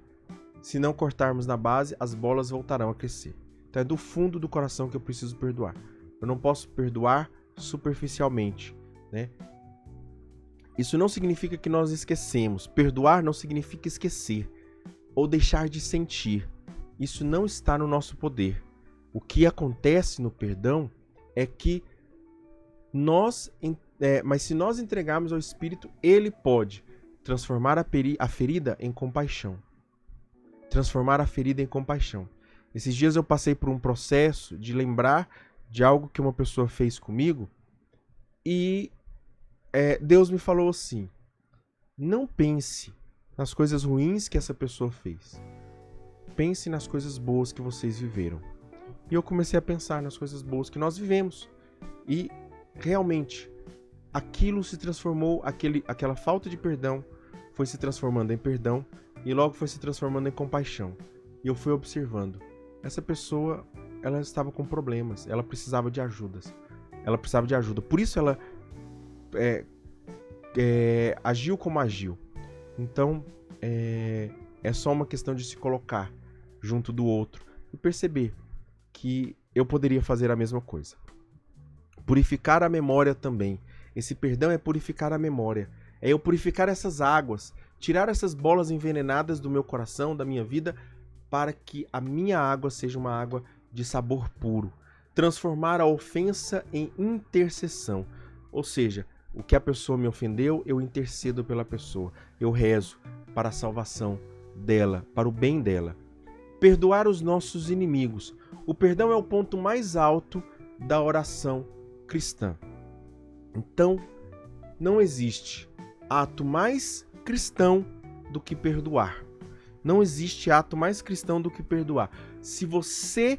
Se não cortarmos na base, as bolas voltarão a crescer. Então é do fundo do coração que eu preciso perdoar. Eu não posso perdoar superficialmente, né? Isso não significa que nós esquecemos. Perdoar não significa esquecer ou deixar de sentir. Isso não está no nosso poder. O que acontece no perdão é que mas se nós entregarmos ao Espírito, ele pode transformar a ferida em compaixão. Transformar a ferida em compaixão. Esses dias eu passei por um processo de lembrar de algo que uma pessoa fez comigo e Deus me falou assim: não pense nas coisas ruins que essa pessoa fez. Pense nas coisas boas que vocês viveram. E eu comecei a pensar nas coisas boas que nós vivemos. E realmente, aquilo se transformou, aquela falta de perdão foi se transformando em perdão e logo foi se transformando em compaixão. E eu fui observando. Essa pessoa, ela estava com problemas, ela precisava de ajuda. Por isso ela agiu como agiu. Então, é só uma questão de se colocar junto do outro e perceber que eu poderia fazer a mesma coisa. Purificar a memória também. Esse perdão é purificar a memória. É eu purificar essas águas, tirar essas bolas envenenadas do meu coração, da minha vida, para que a minha água seja uma água de sabor puro. Transformar a ofensa em intercessão. Ou seja, o que a pessoa me ofendeu, eu intercedo pela pessoa. Eu rezo para a salvação dela, para o bem dela. Perdoar os nossos inimigos. O perdão é o ponto mais alto da oração cristã. Então, não existe ato mais cristão do que perdoar. Não existe ato mais cristão do que perdoar. Se você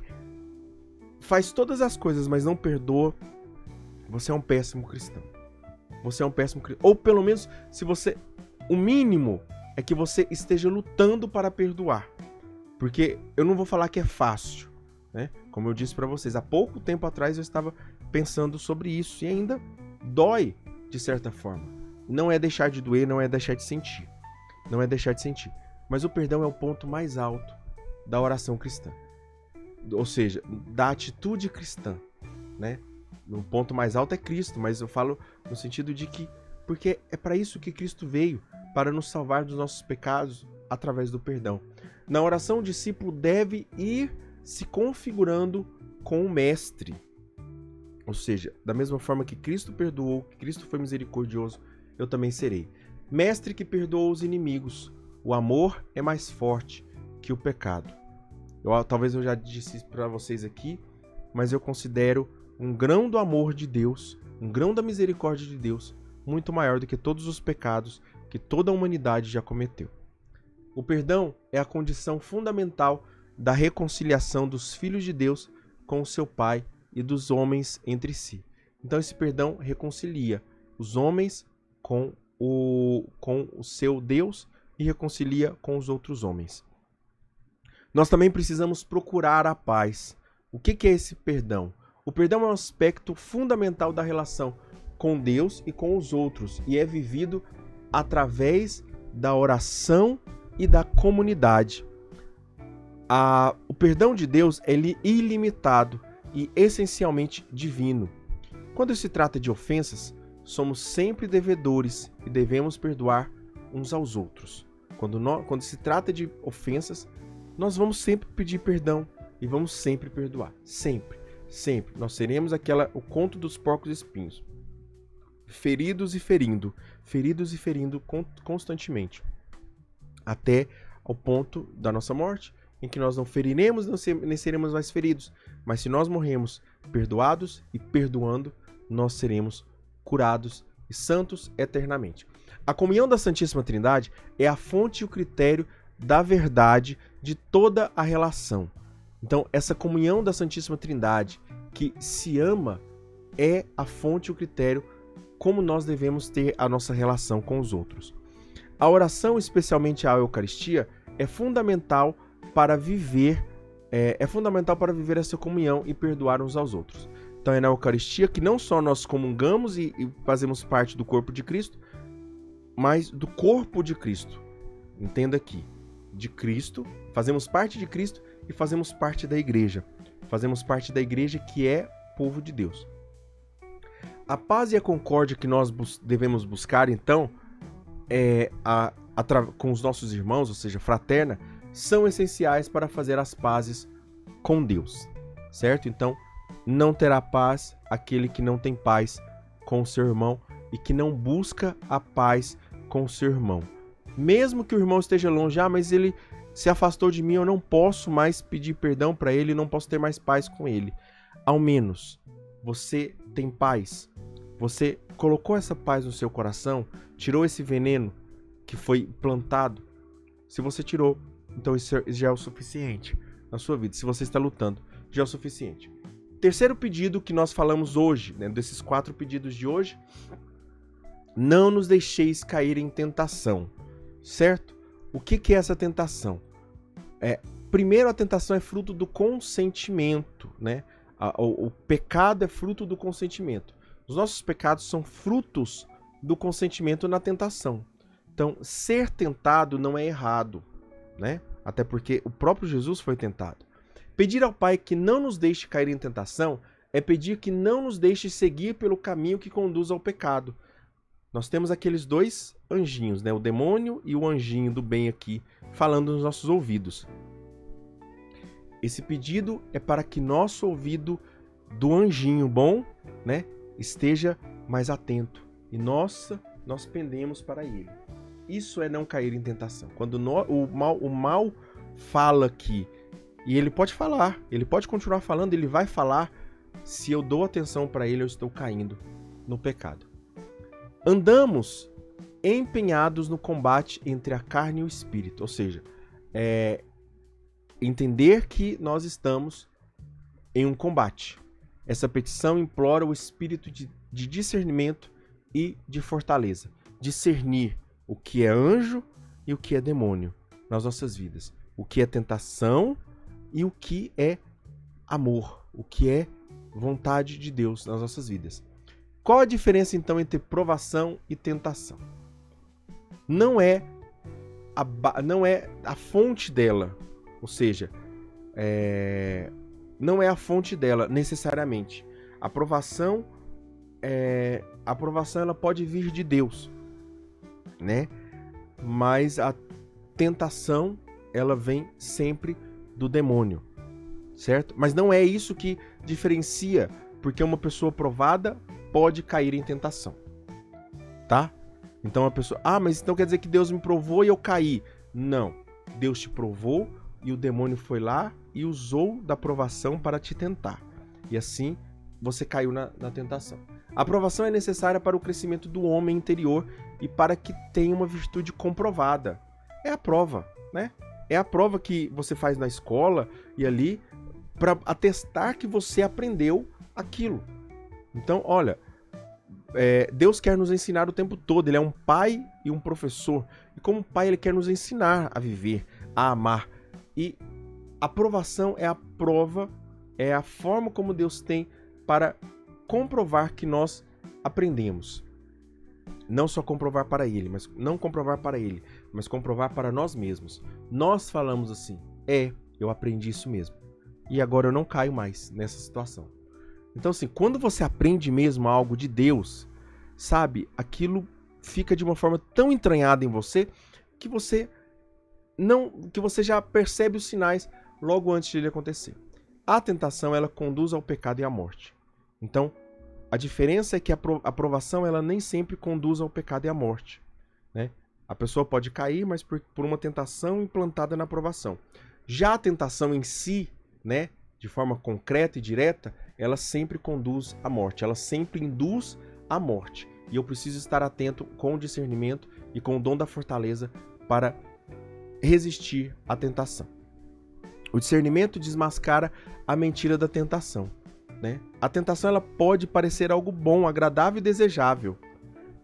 faz todas as coisas, mas não perdoa, você é um péssimo cristão. Você é um péssimo cristão. Ou pelo menos, o mínimo é que você esteja lutando para perdoar. Porque eu não vou falar que é fácil, né? Como eu disse para vocês, há pouco tempo atrás eu estava pensando sobre isso e ainda dói de certa forma. Não é deixar de doer, não é deixar de sentir. Não é deixar de sentir. Mas o perdão é o ponto mais alto da oração cristã. Ou seja, da atitude cristã, né? O ponto mais alto é Cristo, mas eu falo no sentido de que, porque é para isso que Cristo veio, para nos salvar dos nossos pecados através do perdão. Na oração, o discípulo deve ir se configurando com o Mestre. Ou seja, da mesma forma que Cristo perdoou, que Cristo foi misericordioso, eu também serei. Mestre que perdoou os inimigos. O amor é mais forte que o pecado. Talvez eu já disse isso para vocês aqui, mas eu considero um grão do amor de Deus, um grão da misericórdia de Deus, muito maior do que todos os pecados que toda a humanidade já cometeu. O perdão é a condição fundamental da reconciliação dos filhos de Deus com o seu Pai e dos homens entre si. Então esse perdão reconcilia os homens com o seu Deus e reconcilia com os outros homens. Nós também precisamos procurar a paz. O que é esse perdão? O perdão é um aspecto fundamental da relação com Deus e com os outros e é vivido através da oração e da comunidade. O perdão de Deus é ilimitado e essencialmente divino. Quando se trata de ofensas, somos sempre devedores e devemos perdoar uns aos outros. Quando se trata de ofensas, nós vamos sempre pedir perdão e vamos sempre perdoar. Sempre, sempre. Nós seremos o conto dos porcos espinhos. Feridos e ferindo constantemente. Até ao ponto da nossa morte, em que nós não feriremos, nem seremos mais feridos. Mas se nós morremos perdoados e perdoando, nós seremos curados e santos eternamente. A comunhão da Santíssima Trindade é a fonte e o critério da verdade de toda a relação. Então, essa comunhão da Santíssima Trindade, que se ama, é a fonte e o critério como nós devemos ter a nossa relação com os outros. A oração, especialmente a Eucaristia, é fundamental para viver, é fundamental para viver essa comunhão e perdoar uns aos outros. Então é na Eucaristia que não só nós comungamos e fazemos parte do corpo de Cristo, mas do corpo de Cristo. Entenda aqui, de Cristo, fazemos parte de Cristo e fazemos parte da igreja. Fazemos parte da igreja que é povo de Deus. A paz e a concórdia que nós devemos buscar, então, com os nossos irmãos, ou seja, fraterna, são essenciais para fazer as pazes com Deus, certo? Então, não terá paz aquele que não tem paz com o seu irmão e que não busca a paz com o seu irmão. Mesmo que o irmão esteja longe, mas ele se afastou de mim, eu não posso mais pedir perdão para ele, não posso ter mais paz com ele. Ao menos, você tem paz. Você colocou essa paz no seu coração, tirou esse veneno que foi plantado. Se você tirou, então isso já é o suficiente na sua vida. Se você está lutando, já é o suficiente. Terceiro pedido que nós falamos hoje, né, desses 4 pedidos de hoje: não nos deixeis cair em tentação, certo? O que é essa tentação? Primeiro, a tentação é fruto do consentimento, né? O pecado é fruto do consentimento. Os nossos pecados são frutos do consentimento na tentação. Então, ser tentado não é errado, né? Até porque o próprio Jesus foi tentado. Pedir ao Pai que não nos deixe cair em tentação é pedir que não nos deixe seguir pelo caminho que conduz ao pecado. Nós temos aqueles 2 anjinhos, né? O demônio e o anjinho do bem aqui, falando nos nossos ouvidos. Esse pedido é para que nosso ouvido do anjinho bom, né, esteja mais atento. E nós pendemos para ele. Isso é não cair em tentação. Quando o mal fala aqui, e ele pode falar, ele pode continuar falando, ele vai falar. Se eu dou atenção para ele, eu estou caindo no pecado. Andamos empenhados no combate entre a carne e o espírito. Ou seja, entender que nós estamos em um combate. Essa petição implora o espírito de discernimento e de fortaleza. Discernir o que é anjo e o que é demônio nas nossas vidas. O que é tentação e o que é amor. O que é vontade de Deus nas nossas vidas. Qual a diferença, então, entre provação e tentação? Não é a fonte dela. Ou seja, não é a fonte dela necessariamente. A aprovação ela pode vir de Deus, né? Mas a tentação ela vem sempre do demônio, certo? Mas não é isso que diferencia, porque uma pessoa provada pode cair em tentação, tá? Então a pessoa, mas então quer dizer que Deus me provou e eu caí? Não, Deus te provou e o demônio foi lá e usou da provação para te tentar. E assim você caiu na tentação. A provação é necessária para o crescimento do homem interior e para que tenha uma virtude comprovada. É a prova, né? É a prova que você faz na escola e ali para atestar que você aprendeu aquilo. Então, olha, Deus quer nos ensinar o tempo todo. Ele é um pai e um professor. E como pai, ele quer nos ensinar a viver, a amar. E a provação é a prova, é a forma como Deus tem para comprovar que nós aprendemos. Não só comprovar para ele, mas não comprovar para ele, mas comprovar para nós mesmos. Nós falamos assim: eu aprendi isso mesmo. E agora eu não caio mais nessa situação. Então, assim, quando você aprende mesmo algo de Deus, sabe, aquilo fica de uma forma tão entranhada em você que você já percebe os sinais logo antes de ele acontecer. A tentação, ela conduz ao pecado e à morte. Então, a diferença é que a provação, ela nem sempre conduz ao pecado e à morte, né? A pessoa pode cair, mas por uma tentação implantada na provação. Já a tentação em si, né, de forma concreta e direta, ela sempre conduz à morte, ela sempre induz à morte. E eu preciso estar atento com o discernimento e com o dom da fortaleza para resistir à tentação. O discernimento desmascara a mentira da tentação, né? A tentação, ela pode parecer algo bom, agradável e desejável.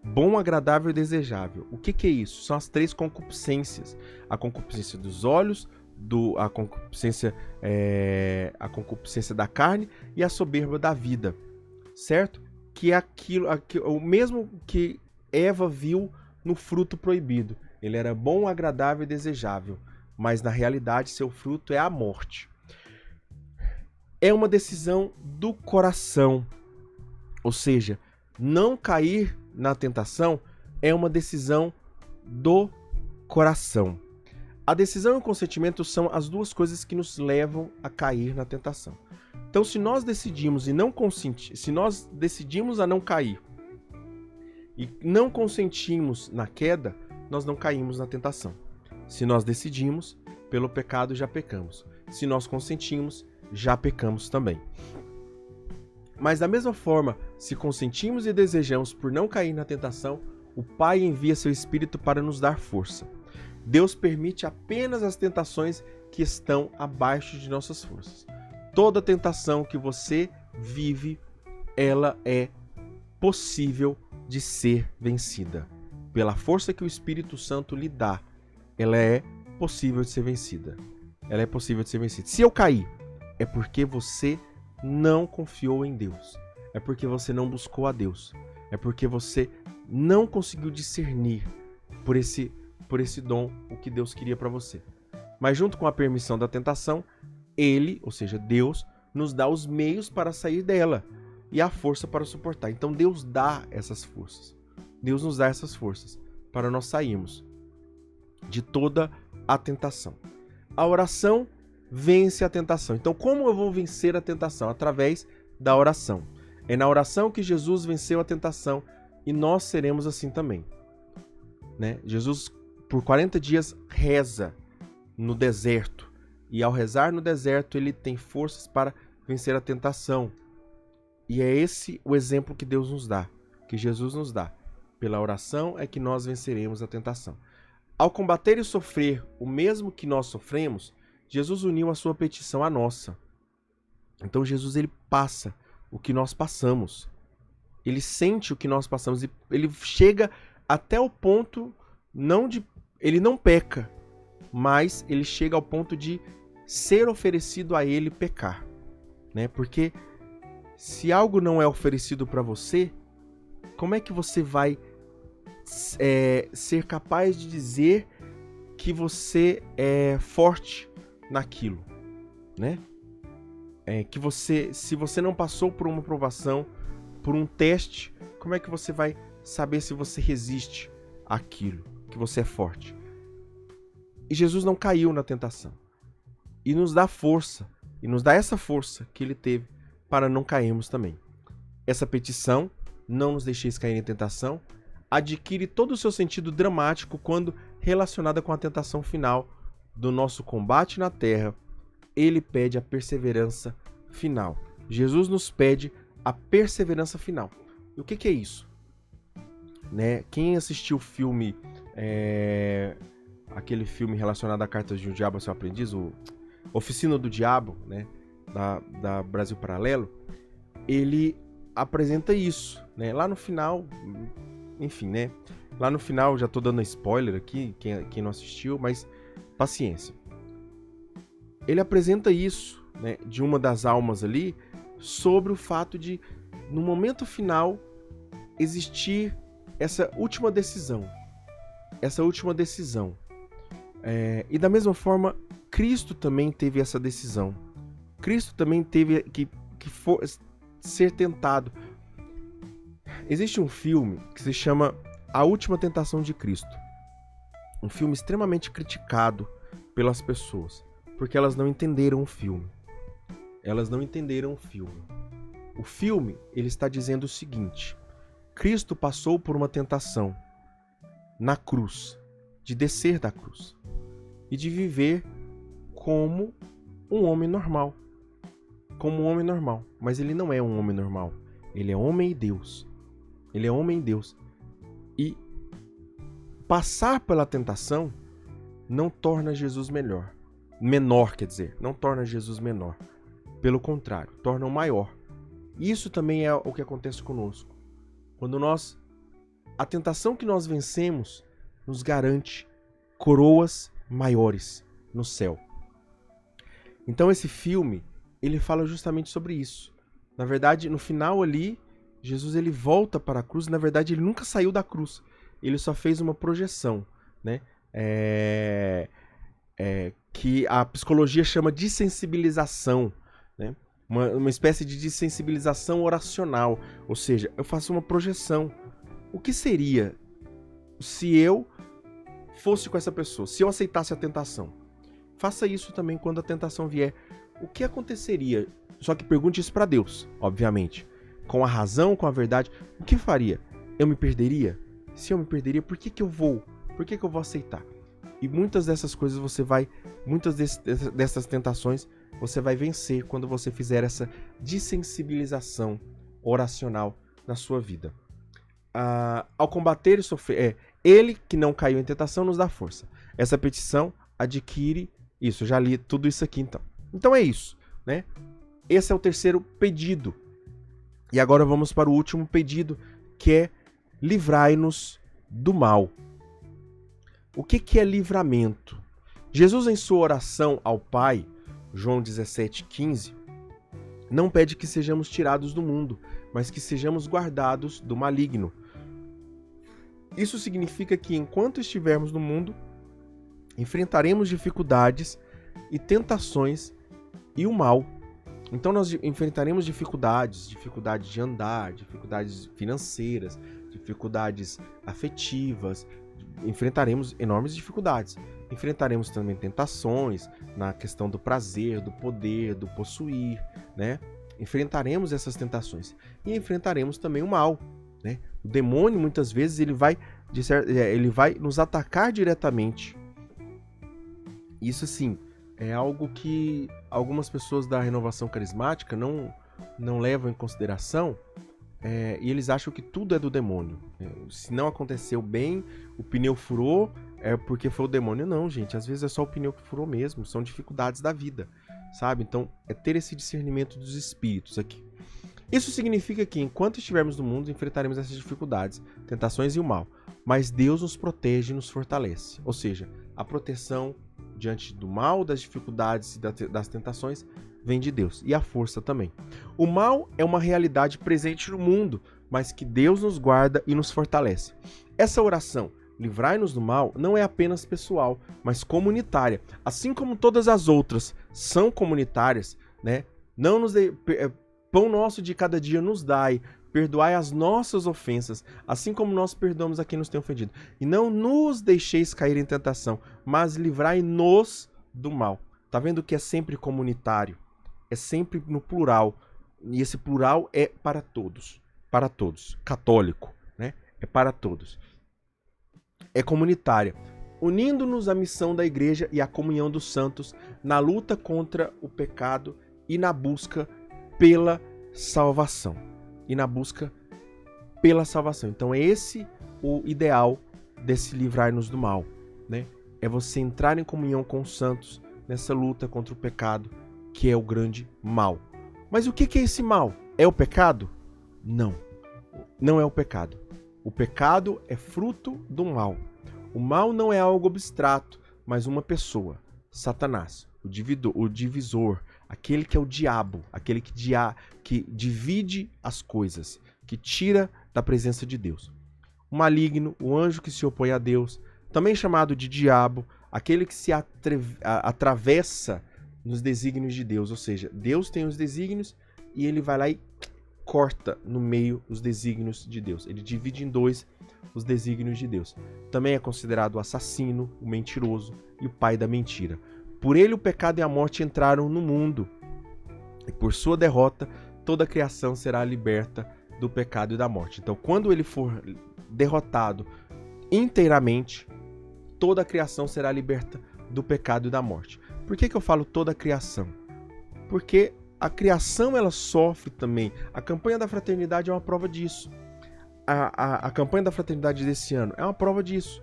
Bom, agradável e desejável. O que é isso? São as 3 concupiscências. A concupiscência dos olhos, a concupiscência da carne e a soberba da vida, certo? Que é o mesmo que Eva viu no fruto proibido. Ele era bom, agradável e desejável, mas na realidade seu fruto é a morte. É uma decisão do coração, ou seja, não cair na tentação é uma decisão do coração. A decisão e o consentimento são as duas coisas que nos levam a cair na tentação. Então, se nós decidimos se nós decidimos a não cair e não consentimos na queda, nós não caímos na tentação. Se nós decidimos, pelo pecado já pecamos. Se nós consentimos, já pecamos também. Mas da mesma forma, se consentimos e desejamos por não cair na tentação, o Pai envia seu Espírito para nos dar força. Deus permite apenas as tentações que estão abaixo de nossas forças. Toda tentação que você vive, ela é possível de ser vencida. Pela força que o Espírito Santo lhe dá, ela é possível de ser vencida. Ela é possível de ser vencida. Se eu cair, é porque você não confiou em Deus. É porque você não buscou a Deus. É porque você não conseguiu discernir por esse dom o que Deus queria para você. Mas junto com a permissão da tentação, Ele, ou seja, Deus, nos dá os meios para sair dela e a força para suportar. Então Deus dá essas forças. Deus nos dá essas forças para nós sairmos de toda a tentação. A oração vence a tentação. Então, como eu vou vencer a tentação? Através da oração. É na oração que Jesus venceu a tentação e nós seremos assim também. Né? Jesus, por 40 dias, reza no deserto. E ao rezar no deserto, ele tem forças para vencer a tentação. E é esse o exemplo que Deus nos dá, que Jesus nos dá. Pela oração é que nós venceremos a tentação. Ao combater e sofrer o mesmo que nós sofremos, Jesus uniu a sua petição à nossa. Então Jesus, ele passa o que nós passamos. Ele sente o que nós passamos. E ele chega até o ponto, ele não peca, mas ele chega ao ponto de ser oferecido a ele pecar. Né? Porque se algo não é oferecido para você, como é que você vai ser capaz de dizer que você é forte naquilo, né? Se você não passou por uma provação, por um teste, como é que você vai saber se você resiste àquilo, que você é forte? E Jesus não caiu na tentação. E nos dá força, e nos dá essa força que ele teve para não cairmos também. Essa petição, não nos deixeis cair em tentação, adquire todo o seu sentido dramático quando relacionada com a tentação final do nosso combate na terra. Ele pede a perseverança final. Jesus nos pede a perseverança final. E o que é isso? Né? Quem assistiu o filme, aquele filme relacionado a Cartas de um Diabo a seu Aprendiz, o Oficina do Diabo, né? da Brasil Paralelo, ele apresenta isso, né? Lá no final, enfim, né? Lá no final, já tô dando spoiler aqui, quem não assistiu, mas paciência. Ele apresenta isso, né, de uma das almas ali, sobre o fato de, no momento final, existir essa última decisão. E da mesma forma, Cristo também teve essa decisão. Cristo também teve que ser tentado. Existe um filme que se chama A Última Tentação de Cristo. Um filme extremamente criticado pelas pessoas, porque elas não entenderam o filme. O filme, ele está dizendo o seguinte: Cristo passou por uma tentação na cruz, de descer da cruz e de viver como um homem normal. Mas ele não é um homem normal. Ele é homem e Deus. E passar pela tentação não torna Jesus menor, não torna Jesus menor. Pelo contrário, torna-o maior. Isso também é o que acontece conosco. Quando a tentação que nós vencemos nos garante coroas maiores no céu. Então esse filme, ele fala justamente sobre isso. Na verdade, no final ali, Jesus ele volta para a cruz. Na verdade, ele nunca saiu da cruz. Ele só fez uma projeção, né? Que a psicologia chama de sensibilização, né? Uma espécie de desensibilização oracional. Ou seja, eu faço uma projeção. O que seria se eu fosse com essa pessoa? Se eu aceitasse a tentação? Faça isso também quando a tentação vier. O que aconteceria? Só que pergunte isso para Deus, obviamente. Com a razão, com a verdade. O que faria? Eu me perderia? Se eu me perderia, por que eu vou? Por que eu vou aceitar? E muitas dessas coisas muitas dessas tentações, você vai vencer quando você fizer essa desensibilização oracional na sua vida. Ao combater e sofrer, ele que não caiu em tentação nos dá força. Essa petição adquire isso. Eu já li tudo isso aqui então. Então é isso, né? Esse é o terceiro pedido. E agora vamos para o último pedido, que é livrai-nos do mal. O que é livramento? Jesus, em sua oração ao Pai, João 17,15, não pede que sejamos tirados do mundo, mas que sejamos guardados do maligno. Isso significa que enquanto estivermos no mundo, enfrentaremos dificuldades e tentações e o mal. Então nós enfrentaremos dificuldades de andar, dificuldades financeiras, dificuldades afetivas, enfrentaremos enormes dificuldades. Enfrentaremos também tentações na questão do prazer, do poder, do possuir, né? Enfrentaremos essas tentações e enfrentaremos também o mal, né? O demônio muitas vezes ele vai nos atacar diretamente. Isso sim, é algo que algumas pessoas da renovação carismática não levam em consideração, e eles acham que tudo é do demônio. Se não aconteceu bem, o pneu furou, é porque foi o demônio. Não, gente, às vezes é só o pneu que furou mesmo, são dificuldades da vida, sabe? Então, é ter esse discernimento dos espíritos aqui. Isso significa que, enquanto estivermos no mundo, enfrentaremos essas dificuldades, tentações e o mal. Mas Deus nos protege e nos fortalece. Ou seja, a proteção diante do mal, das dificuldades e das tentações vem de Deus. E a força também. O mal é uma realidade presente no mundo, mas que Deus nos guarda e nos fortalece. Essa oração, livrai-nos do mal, não é apenas pessoal, mas comunitária. Assim como todas as outras são comunitárias, né? Não nos pão nosso de cada dia nos dai, perdoai as nossas ofensas, assim como nós perdoamos a quem nos tem ofendido. E não nos deixeis cair em tentação, mas livrai-nos do mal. Tá vendo que é sempre comunitário? É sempre no plural. E esse plural é para todos. Para todos. Católico, né? É para todos. É comunitária. Unindo-nos à missão da igreja e à comunhão dos santos na luta contra o pecado e na busca pela salvação. Então é esse o ideal desse livrar-nos do mal, né? É você entrar em comunhão com os santos nessa luta contra o pecado, que é o grande mal. Mas o que é esse mal? É o pecado? Não. Não é o pecado. O pecado é fruto do mal. O mal não é algo abstrato, mas uma pessoa, Satanás, o divisor, aquele que é o diabo, aquele que divide as coisas, que tira da presença de Deus. O maligno, o anjo que se opõe a Deus, também chamado de diabo, aquele que se atravessa nos desígnios de Deus, ou seja, Deus tem os desígnios e ele vai lá e corta no meio os desígnios de Deus. Ele divide em dois os desígnios de Deus. Também é considerado o assassino, o mentiroso e o pai da mentira. Por ele o pecado e a morte entraram no mundo, e por sua derrota toda a criação será liberta do pecado e da morte. Então, quando ele for derrotado inteiramente, toda a criação será liberta do pecado e da morte. Por que eu falo toda a criação? Porque a criação ela sofre também. A campanha da fraternidade é uma prova disso. A campanha da fraternidade desse ano é uma prova disso.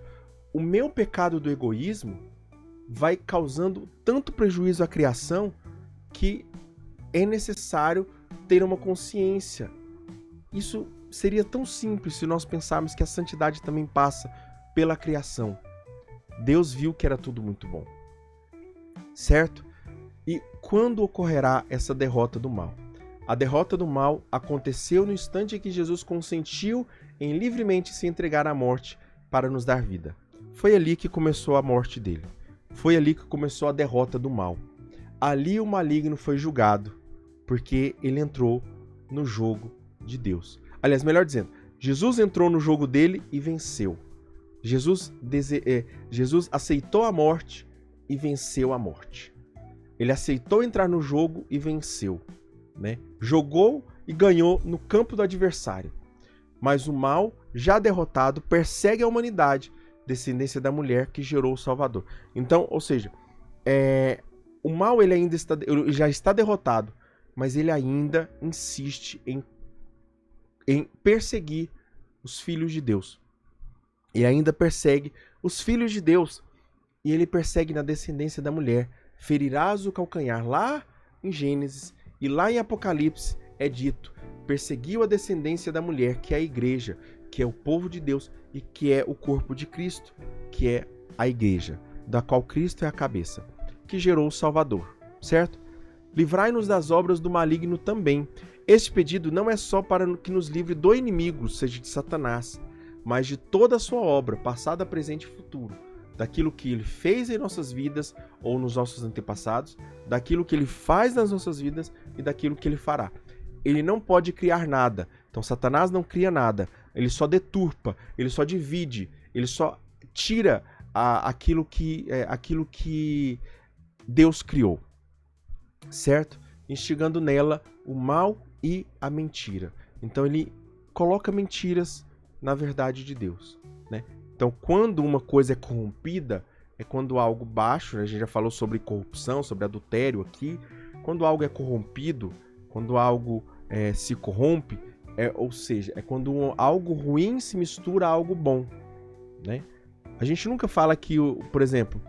O meu pecado do egoísmo vai causando tanto prejuízo à criação que é necessário ter uma consciência. Isso seria tão simples se nós pensarmos que a santidade também passa pela criação. Deus viu que era tudo muito bom, certo? E quando ocorrerá essa derrota do mal? A derrota do mal aconteceu no instante em que Jesus consentiu em livremente se entregar à morte para nos dar vida. Foi ali que começou a morte dele. Foi ali que começou a derrota do mal. Ali o maligno foi julgado, porque ele entrou no jogo de Deus. Aliás, melhor dizendo, Jesus entrou no jogo dele e venceu. Jesus aceitou a morte e venceu a morte. Ele aceitou entrar no jogo e venceu, né? Jogou e ganhou no campo do adversário. Mas o mal, já derrotado, persegue a humanidade, descendência da mulher que gerou o Salvador. Então, ou seja, o mal ele já está derrotado, mas ele ainda insiste em perseguir os filhos de Deus. E ainda persegue os filhos de Deus. E ele persegue na descendência da mulher. Ferirás o calcanhar. Lá em Gênesis e lá em Apocalipse é dito: perseguiu a descendência da mulher, que é a igreja, que é o povo de Deus e que é o corpo de Cristo, que é a igreja, da qual Cristo é a cabeça, que gerou o Salvador, certo? Livrai-nos das obras do maligno também. Este pedido não é só para que nos livre do inimigo, seja de Satanás, mas de toda a sua obra, passada, presente e futuro, daquilo que ele fez em nossas vidas ou nos nossos antepassados, daquilo que ele faz nas nossas vidas e daquilo que ele fará. Ele não pode criar nada. Então Satanás não cria nada. Ele só deturpa, ele só divide, ele só tira aquilo que Deus criou, certo? Instigando nela o mal e a mentira. Então ele coloca mentiras na verdade de Deus, né? Então, quando uma coisa é corrompida, é quando algo baixo, né? A gente já falou sobre corrupção, sobre adultério aqui. Quando algo é corrompido, quando algo se corrompe, ou seja, é quando algo ruim se mistura a algo bom, né? A gente nunca fala que, por exemplo,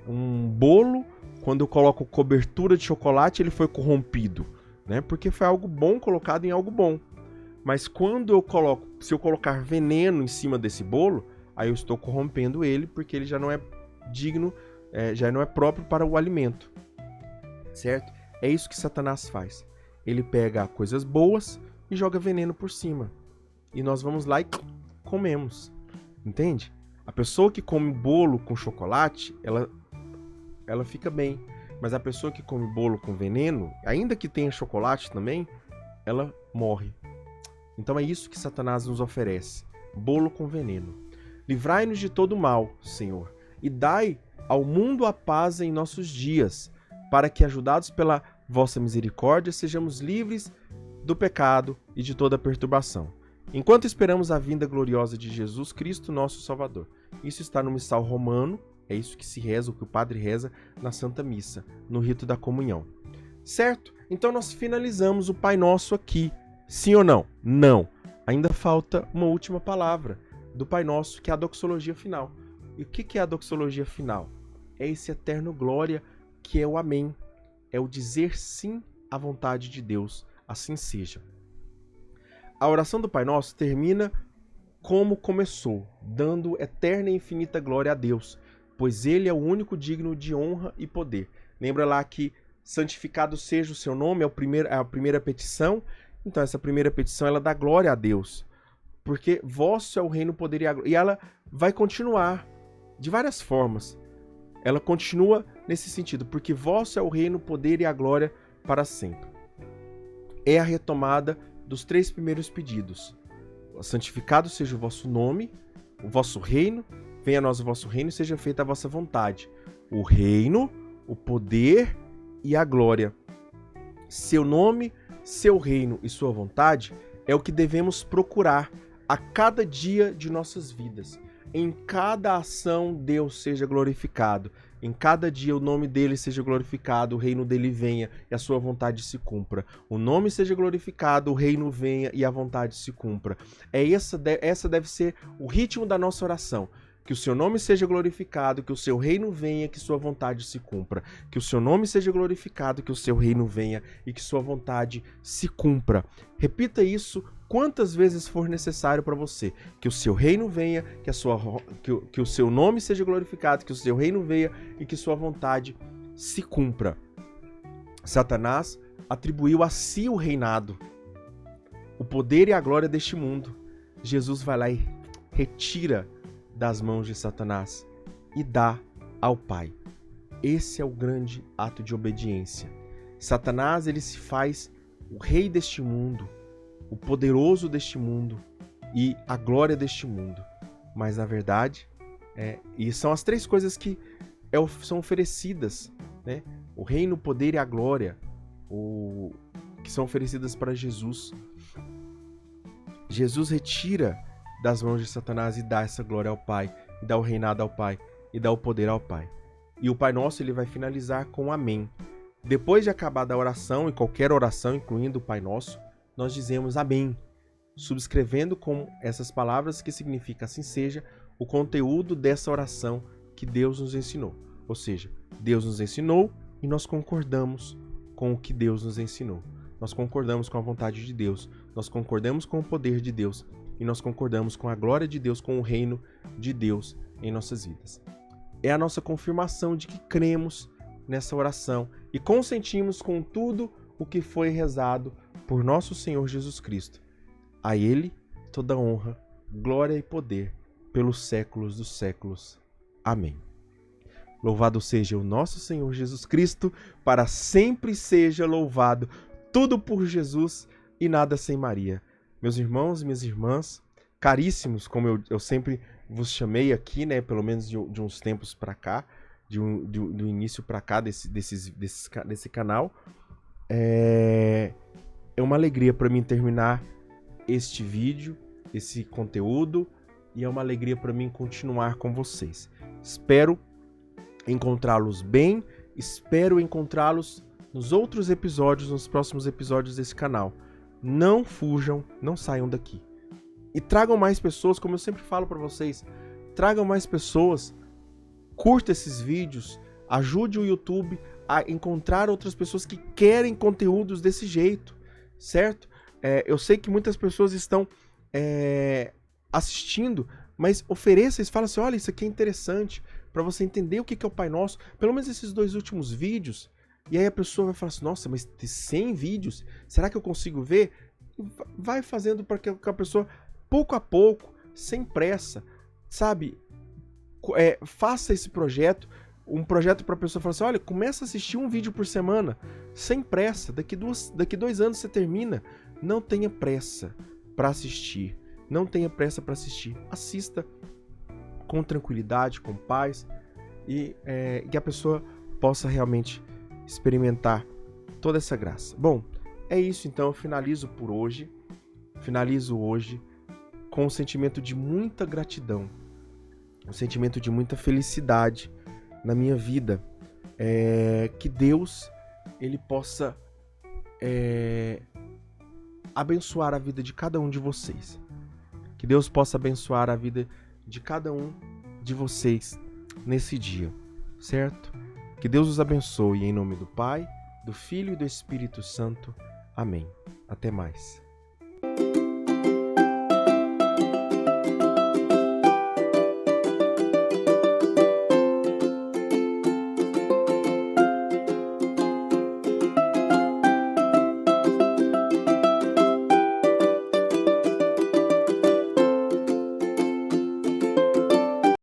um bolo, quando eu coloco cobertura de chocolate, ele foi corrompido, né? Porque foi algo bom colocado em algo bom. Mas se eu colocar veneno em cima desse bolo, aí eu estou corrompendo ele, porque ele já não é digno, já não é próprio para o alimento, certo? É isso que Satanás faz. Ele pega coisas boas e joga veneno por cima. E nós vamos lá e comemos, entende? A pessoa que come bolo com chocolate, ela fica bem. Mas a pessoa que come bolo com veneno, ainda que tenha chocolate também, ela morre. Então é isso que Satanás nos oferece. Bolo com veneno. Livrai-nos de todo mal, Senhor, e dai ao mundo a paz em nossos dias, para que, ajudados pela vossa misericórdia, sejamos livres do pecado e de toda perturbação, enquanto esperamos a vinda gloriosa de Jesus Cristo, nosso Salvador. Isso está no missal romano, é isso que se reza, o que o padre reza na Santa Missa, no rito da comunhão. Certo? Então nós finalizamos o Pai Nosso aqui. Sim ou não? Não. Ainda falta uma última palavra do Pai Nosso, que é a doxologia final. E o que é a doxologia final? É esse eterno glória que é o amém. É o dizer sim à vontade de Deus. Assim seja. A oração do Pai Nosso termina como começou, dando eterna e infinita glória a Deus, pois Ele é o único digno de honra e poder. Lembra lá que santificado seja o seu nome, é a primeira petição. Então essa primeira petição ela dá glória a Deus, porque vosso é o reino, o poder e a glória. E ela vai continuar de várias formas. Ela continua nesse sentido, porque vosso é o reino, o poder e a glória para sempre. É a retomada dos 3 primeiros pedidos. Santificado seja o vosso nome, o vosso reino, venha a nós o vosso reino e seja feita a vossa vontade. O reino, o poder e a glória. Seu nome, seu reino e sua vontade é o que devemos procurar a cada dia de nossas vidas. Em cada ação, Deus seja glorificado. Em cada dia, o nome dele seja glorificado, o reino dele venha e a sua vontade se cumpra. O nome seja glorificado, o reino venha e a vontade se cumpra. Essa deve ser o ritmo da nossa oração. Que o seu nome seja glorificado, que o seu reino venha, que sua vontade se cumpra. Que o seu nome seja glorificado, que o seu reino venha e que sua vontade se cumpra. Repita isso quantas vezes for necessário para você. Que o seu reino venha, que o seu nome seja glorificado, que o seu reino venha e que sua vontade se cumpra. Satanás atribuiu a si o reinado, o poder e a glória deste mundo. Jesus vai lá e retira das mãos de Satanás e dá ao Pai. Esse é o grande ato de obediência. Satanás, ele se faz o rei deste mundo, o poderoso deste mundo e a glória deste mundo. Mas na verdade, e são as três coisas que são oferecidas, né? O reino, o poder e a glória, que são oferecidas para Jesus. Jesus retira das mãos de Satanás e dá essa glória ao Pai, e dá o reinado ao Pai, e dá o poder ao Pai. E o Pai Nosso, ele vai finalizar com amém. Depois de acabar da oração, e qualquer oração, incluindo o Pai Nosso, nós dizemos amém, subscrevendo com essas palavras que significa assim seja o conteúdo dessa oração que Deus nos ensinou. Ou seja, Deus nos ensinou e nós concordamos com o que Deus nos ensinou. Nós concordamos com a vontade de Deus, nós concordamos com o poder de Deus e nós concordamos com a glória de Deus, com o reino de Deus em nossas vidas. É a nossa confirmação de que cremos nessa oração e consentimos com tudo o que foi rezado por nosso Senhor Jesus Cristo. A Ele toda honra, glória e poder pelos séculos dos séculos. Amém. Louvado seja o nosso Senhor Jesus Cristo, para sempre seja louvado. Tudo por Jesus e nada sem Maria. Meus irmãos e minhas irmãs, caríssimos, como eu sempre vos chamei aqui, né, pelo menos de uns tempos para cá, do início para cá desse canal, é uma alegria para mim terminar este vídeo, esse conteúdo, e é uma alegria para mim continuar com vocês. Espero encontrá-los bem, espero encontrá-los nos outros episódios, nos próximos episódios desse canal. Não fujam, não saiam daqui. E tragam mais pessoas, como eu sempre falo para vocês, tragam mais pessoas, curta esses vídeos, ajude o YouTube a encontrar outras pessoas que querem conteúdos desse jeito, certo? Eu sei que muitas pessoas estão assistindo, mas ofereça isso, fala assim, olha, isso aqui é interessante, para você entender o que é o Pai Nosso, pelo menos esses 2 últimos vídeos, e aí a pessoa vai falar assim, nossa, mas tem 100 vídeos, será que eu consigo ver? Vai fazendo para que a pessoa, pouco a pouco, sem pressa, sabe, faça esse projeto, um projeto para a pessoa falar assim, olha, começa a assistir um vídeo por semana, sem pressa, daqui 2 anos você termina, não tenha pressa para assistir, não tenha pressa para assistir, assista com tranquilidade, com paz, e que a pessoa possa realmente experimentar toda essa graça. Bom, é isso então, eu finalizo hoje com um sentimento de muita gratidão, um sentimento de muita felicidade na minha vida, que Deus ele possa abençoar a vida de cada um de vocês, que Deus possa abençoar a vida de cada um de vocês nesse dia, certo? Que Deus os abençoe em nome do Pai, do Filho e do Espírito Santo. Amém. Até mais.